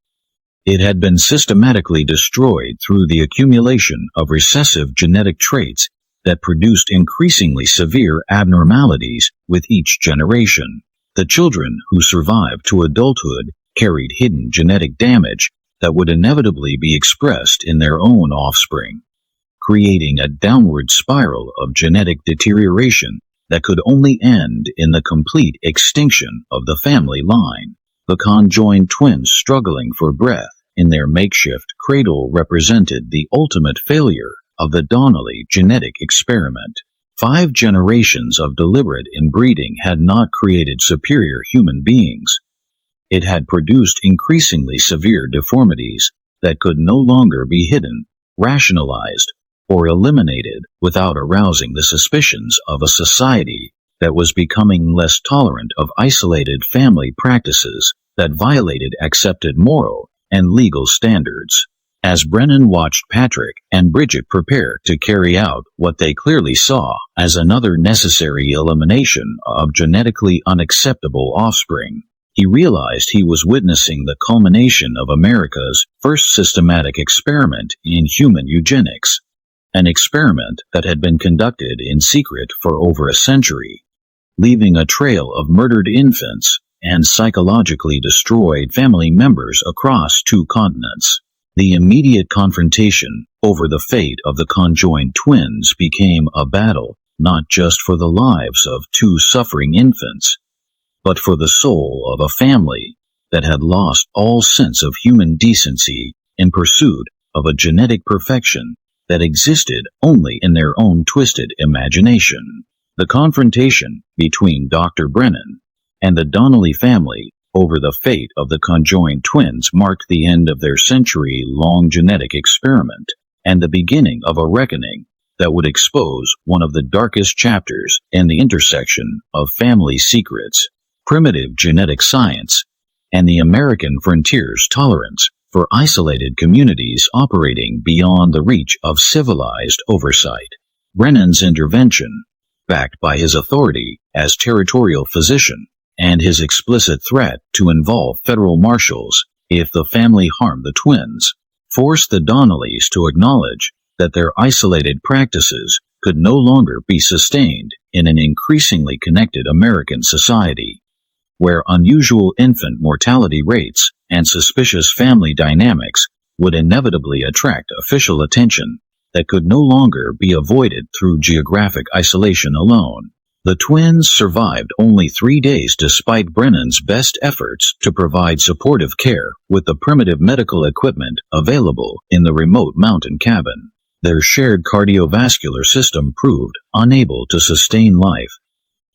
Speaker 1: It had been systematically destroyed through the accumulation of recessive genetic traits that produced increasingly severe abnormalities with each generation. The children who survived to adulthood carried hidden genetic damage that would inevitably be expressed in their own offspring, creating a downward spiral of genetic deterioration that could only end in the complete extinction of the family line. The conjoined twins struggling for breath in their makeshift cradle represented the ultimate failure of the Donnelly genetic experiment. 5 generations of deliberate inbreeding had not created superior human beings. It had produced increasingly severe deformities that could no longer be hidden, rationalized, or eliminated without arousing the suspicions of a society that was becoming less tolerant of isolated family practices that violated accepted moral and legal standards. As Brennan watched Patrick and Bridget prepare to carry out what they clearly saw as another necessary elimination of genetically unacceptable offspring, he realized he was witnessing the culmination of America's first systematic experiment in human eugenics. an experiment that had been conducted in secret for over a century, leaving a trail of murdered infants and psychologically destroyed family members across 2 continents. The immediate confrontation over the fate of the conjoined twins became a battle not just for the lives of 2 suffering infants, but for the soul of a family that had lost all sense of human decency in pursuit of a genetic perfection that existed only in their own twisted imagination. The confrontation between Dr. Brennan and the Donnelly family over the fate of the conjoined twins marked the end of their century-long genetic experiment and the beginning of a reckoning that would expose one of the darkest chapters in the intersection of family secrets, primitive genetic science, and the American frontier's tolerance for isolated communities operating beyond the reach of civilized oversight. Brennan's intervention, backed by his authority as territorial physician and his explicit threat to involve federal marshals if the family harmed the twins, forced the Donnellys to acknowledge that their isolated practices could no longer be sustained in an increasingly connected American society, where unusual infant mortality rates and suspicious family dynamics would inevitably attract official attention that could no longer be avoided through geographic isolation alone. The twins survived only 3 days despite Brennan's best efforts to provide supportive care with the primitive medical equipment available in the remote mountain cabin. Their shared cardiovascular system proved unable to sustain life,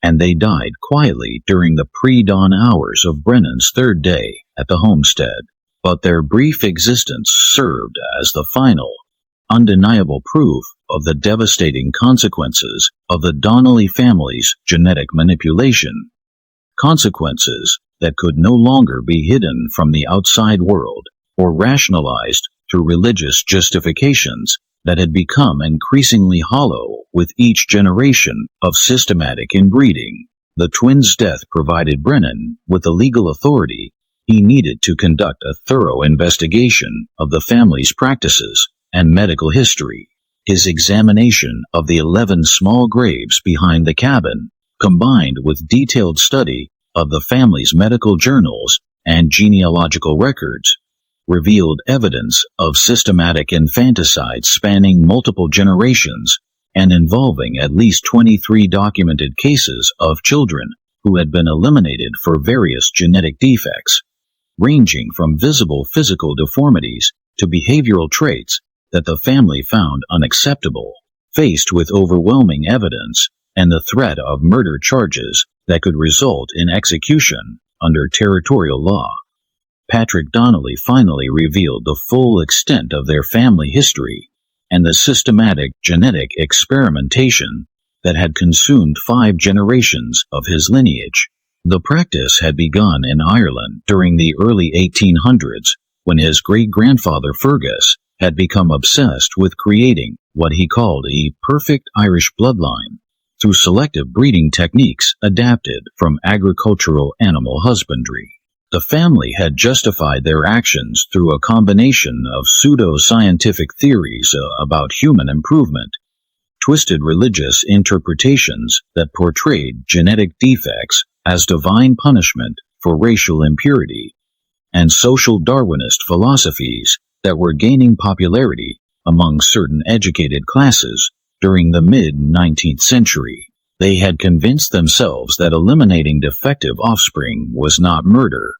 Speaker 1: and they died quietly during the pre-dawn hours of Brennan's 3rd day at the homestead. But their brief existence served as the final, undeniable proof of the devastating consequences of the Donnelly family's genetic manipulation, consequences that could no longer be hidden from the outside world or rationalized through religious justifications that had become increasingly hollow with each generation of systematic inbreeding. The twins' death provided Brennan with the legal authority he needed to conduct a thorough investigation of the family's practices and medical history. His examination of the 11 small graves behind the cabin, combined with detailed study of the family's medical journals and genealogical records, revealed evidence of systematic infanticide spanning multiple generations and involving at least 23 documented cases of children who had been eliminated for various genetic defects, ranging from visible physical deformities to behavioral traits that the family found unacceptable. Faced with overwhelming evidence and the threat of murder charges that could result in execution under territorial law, Patrick Donnelly finally revealed the full extent of their family history and the systematic genetic experimentation that had consumed 5 generations of his lineage. The practice had begun in Ireland during the early 1800s when his great-grandfather Fergus had become obsessed with creating what he called a perfect Irish bloodline through selective breeding techniques adapted from agricultural animal husbandry. The family had justified their actions through a combination of pseudo-scientific theories about human improvement, twisted religious interpretations that portrayed genetic defects as divine punishment for racial impurity, and social Darwinist philosophies that were gaining popularity among certain educated classes during the mid-19th century. They had convinced themselves that eliminating defective offspring was not murder,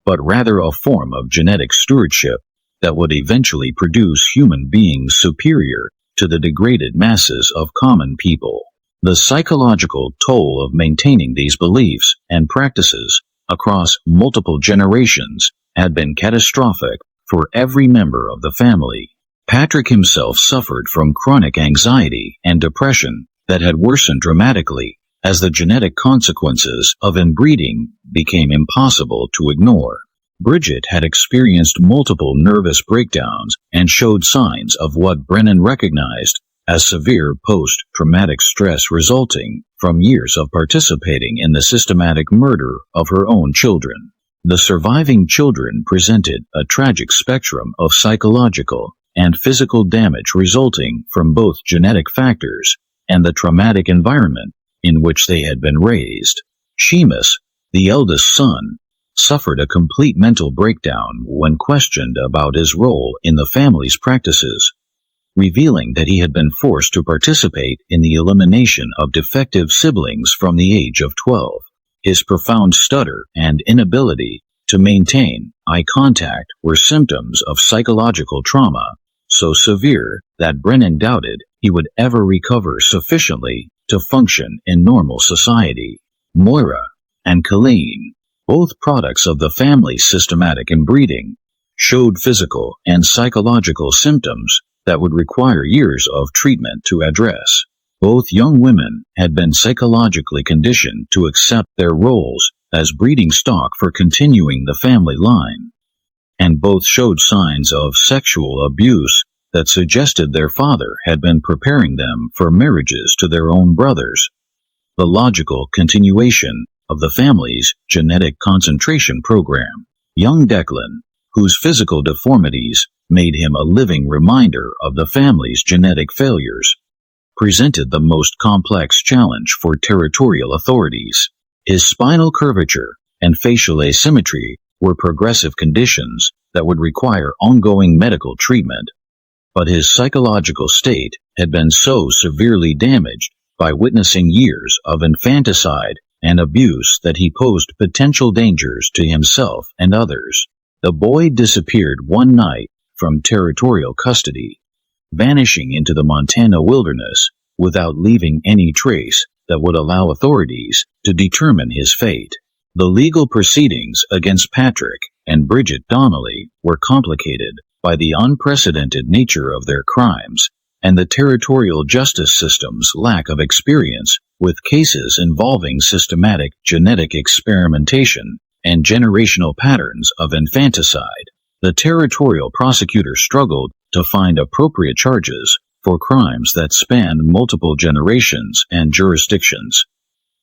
Speaker 1: but rather a form of genetic stewardship that would eventually produce human beings superior to the degraded masses of common people. The psychological toll of maintaining these beliefs and practices across multiple generations had been catastrophic for every member of the family. Patrick himself suffered from chronic anxiety and depression that had worsened dramatically as the genetic consequences of inbreeding became impossible to ignore. Bridget had experienced multiple nervous breakdowns and showed signs of what Brennan recognized as severe post-traumatic stress resulting from years of participating in the systematic murder of her own children. The surviving children presented a tragic spectrum of psychological and physical damage resulting from both genetic factors and the traumatic environment in which they had been raised. Seamus, the eldest son, suffered a complete mental breakdown when questioned about his role in the family's practices, revealing that he had been forced to participate in the elimination of defective siblings from the age of 12. His profound stutter and inability to maintain eye contact were symptoms of psychological trauma, so severe that Brennan doubted he would ever recover sufficiently to function in normal society. Moira and Colleen, both products of the family's systematic inbreeding, showed physical and psychological symptoms that would require years of treatment to address. Both young women had been psychologically conditioned to accept their roles as breeding stock for continuing the family line, and both showed signs of sexual abuse that suggested their father had been preparing them for marriages to their own brothers. The logical continuation of the family's genetic concentration program. Young Declan, whose physical deformities made him a living reminder of the family's genetic failures, presented the most complex challenge for territorial authorities. His spinal curvature and facial asymmetry were progressive conditions that would require ongoing medical treatment, but his psychological state had been so severely damaged by witnessing years of infanticide and abuse that he posed potential dangers to himself and others. The boy disappeared one night from territorial custody, vanishing into the Montana wilderness without leaving any trace that would allow authorities to determine his fate. The legal proceedings against Patrick and Bridget Donnelly were complicated by the unprecedented nature of their crimes and the territorial justice system's lack of experience with cases involving systematic genetic experimentation and generational patterns of infanticide. The territorial prosecutor struggled to find appropriate charges for crimes that spanned multiple generations and jurisdictions,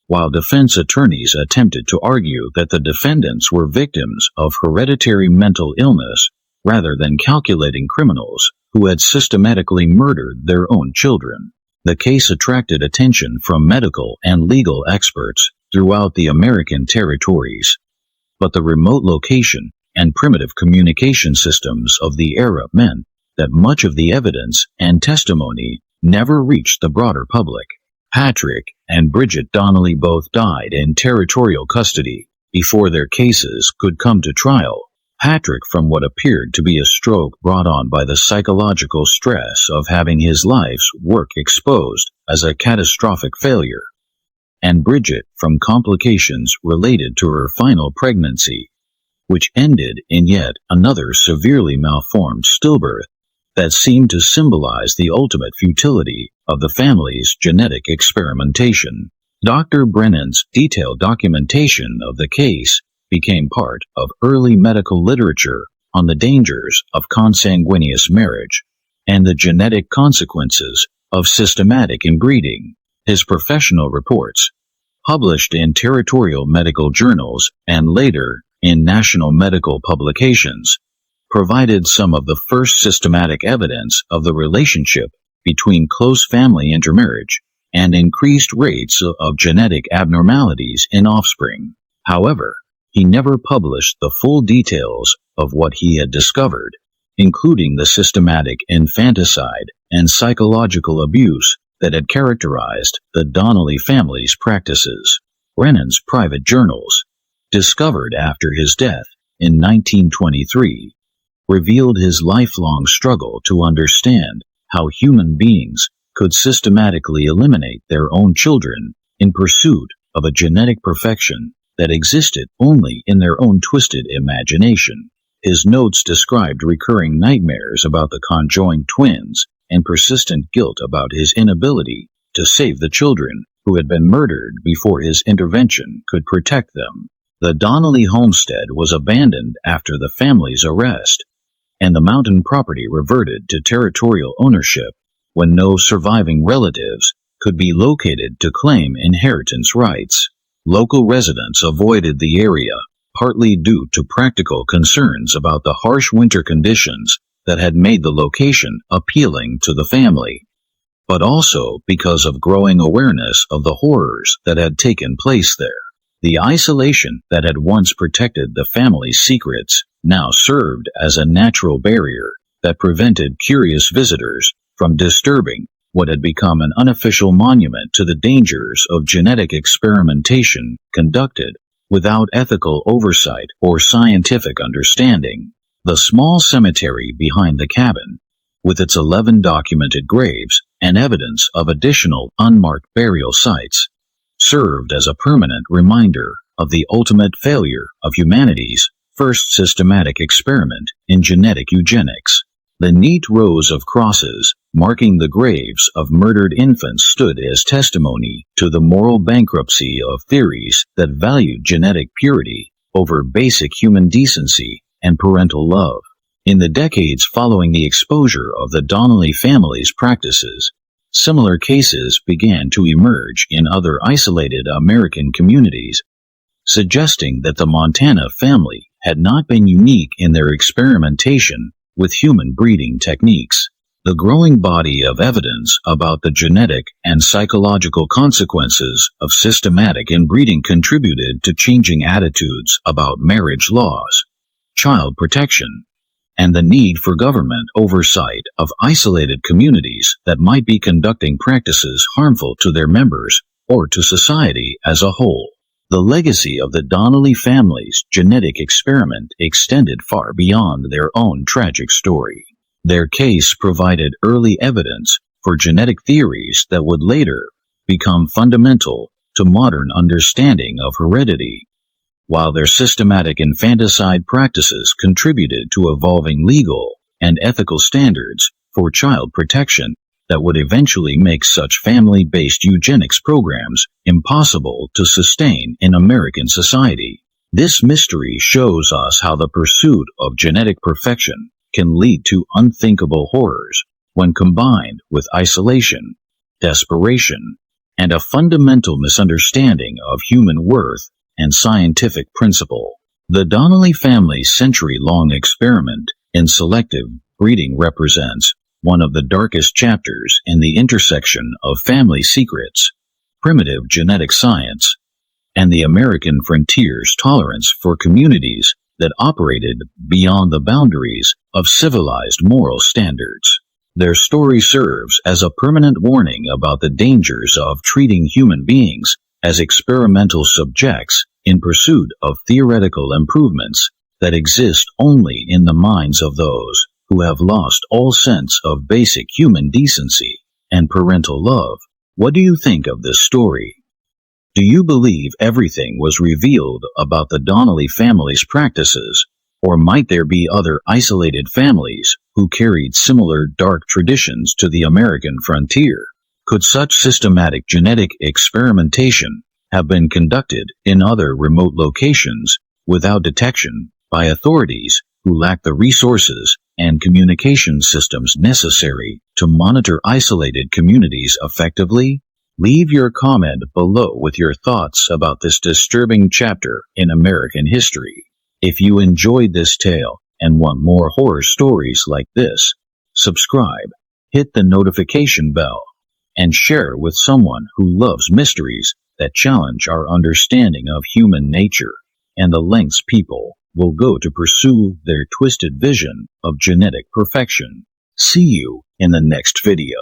Speaker 1: while defense attorneys attempted to argue that the defendants were victims of hereditary mental illness rather than calculating criminals who had systematically murdered their own children. The case attracted attention from medical and legal experts throughout the American territories, but the remote location and primitive communication systems of the era meant that much of the evidence and testimony never reached the broader public. Patrick and Bridget Donnelly both died in territorial custody before their cases could come to trial. Patrick from what appeared to be a stroke brought on by the psychological stress of having his life's work exposed as a catastrophic failure, and Bridget from complications related to her final pregnancy, which ended in yet another severely malformed stillbirth that seemed to symbolize the ultimate futility of the family's genetic experimentation. Dr. Brennan's detailed documentation of the case became part of early medical literature on the dangers of consanguineous marriage and the genetic consequences of systematic inbreeding. His professional reports, published in territorial medical journals and later in national medical publications, provided some of the first systematic evidence of the relationship between close family intermarriage and increased rates of genetic abnormalities in offspring. However, he never published the full details of what he had discovered, including the systematic infanticide and psychological abuse that had characterized the Donnelly family's practices. Brennan's private journals, discovered after his death in 1923, revealed his lifelong struggle to understand how human beings could systematically eliminate their own children in pursuit of a genetic perfection that existed only in their own twisted imagination. His notes described recurring nightmares about the conjoined twins and persistent guilt about his inability to save the children who had been murdered before his intervention could protect them. The Donnelly homestead was abandoned after the family's arrest, and the mountain property reverted to territorial ownership when no surviving relatives could be located to claim inheritance rights. Local residents avoided the area, partly due to practical concerns about the harsh winter conditions that had made the location appealing to the family, but also because of growing awareness of the horrors that had taken place there. The isolation that had once protected the family's secrets now served as a natural barrier that prevented curious visitors from disturbing what had become an unofficial monument to the dangers of genetic experimentation conducted without ethical oversight or scientific understanding. The small cemetery behind the cabin, with its 11 documented graves and evidence of additional unmarked burial sites, served as a permanent reminder of the ultimate failure of humanity's first systematic experiment in genetic eugenics. The neat rows of crosses marking the graves of murdered infants stood as testimony to the moral bankruptcy of theories that valued genetic purity over basic human decency and parental love. In the decades following the exposure of the Donnelly family's practices, similar cases began to emerge in other isolated American communities, suggesting that the Montana family had not been unique in their experimentation with human breeding techniques. The growing body of evidence about the genetic and psychological consequences of systematic inbreeding contributed to changing attitudes about marriage laws, child protection, and the need for government oversight of isolated communities that might be conducting practices harmful to their members or to society as a whole. The legacy of the Donnelly family's genetic experiment extended far beyond their own tragic story. Their case provided early evidence for genetic theories that would later become fundamental to modern understanding of heredity, while their systematic infanticide practices contributed to evolving legal and ethical standards for child protection that would eventually make such family-based eugenics programs impossible to sustain in American society. This mystery shows us how the pursuit of genetic perfection can lead to unthinkable horrors when combined with isolation, desperation, and a fundamental misunderstanding of human worth and scientific principle. The Donnelly family's century-long experiment in selective breeding represents one of the darkest chapters in the intersection of family secrets, primitive genetic science, and the American frontier's tolerance for communities that operated beyond the boundaries of civilized moral standards. Their story serves as a permanent warning about the dangers of treating human beings as experimental subjects in pursuit of theoretical improvements that exist only in the minds of those who have lost all sense of basic human decency and parental love. What do you think of this story? Do you believe everything was revealed about the Donnelly family's practices, or might there be other isolated families who carried similar dark traditions to the American frontier? Could such systematic genetic experimentation have been conducted in other remote locations without detection by authorities who lack the resources and communication systems necessary to monitor isolated communities effectively? Leave your comment below with your thoughts about this disturbing chapter in American history. If you enjoyed this tale and want more horror stories like this, subscribe, hit the notification bell, and share with someone who loves mysteries that challenge our understanding of human nature and the lengths people will go to pursue their twisted vision of genetic perfection. See you in the next video.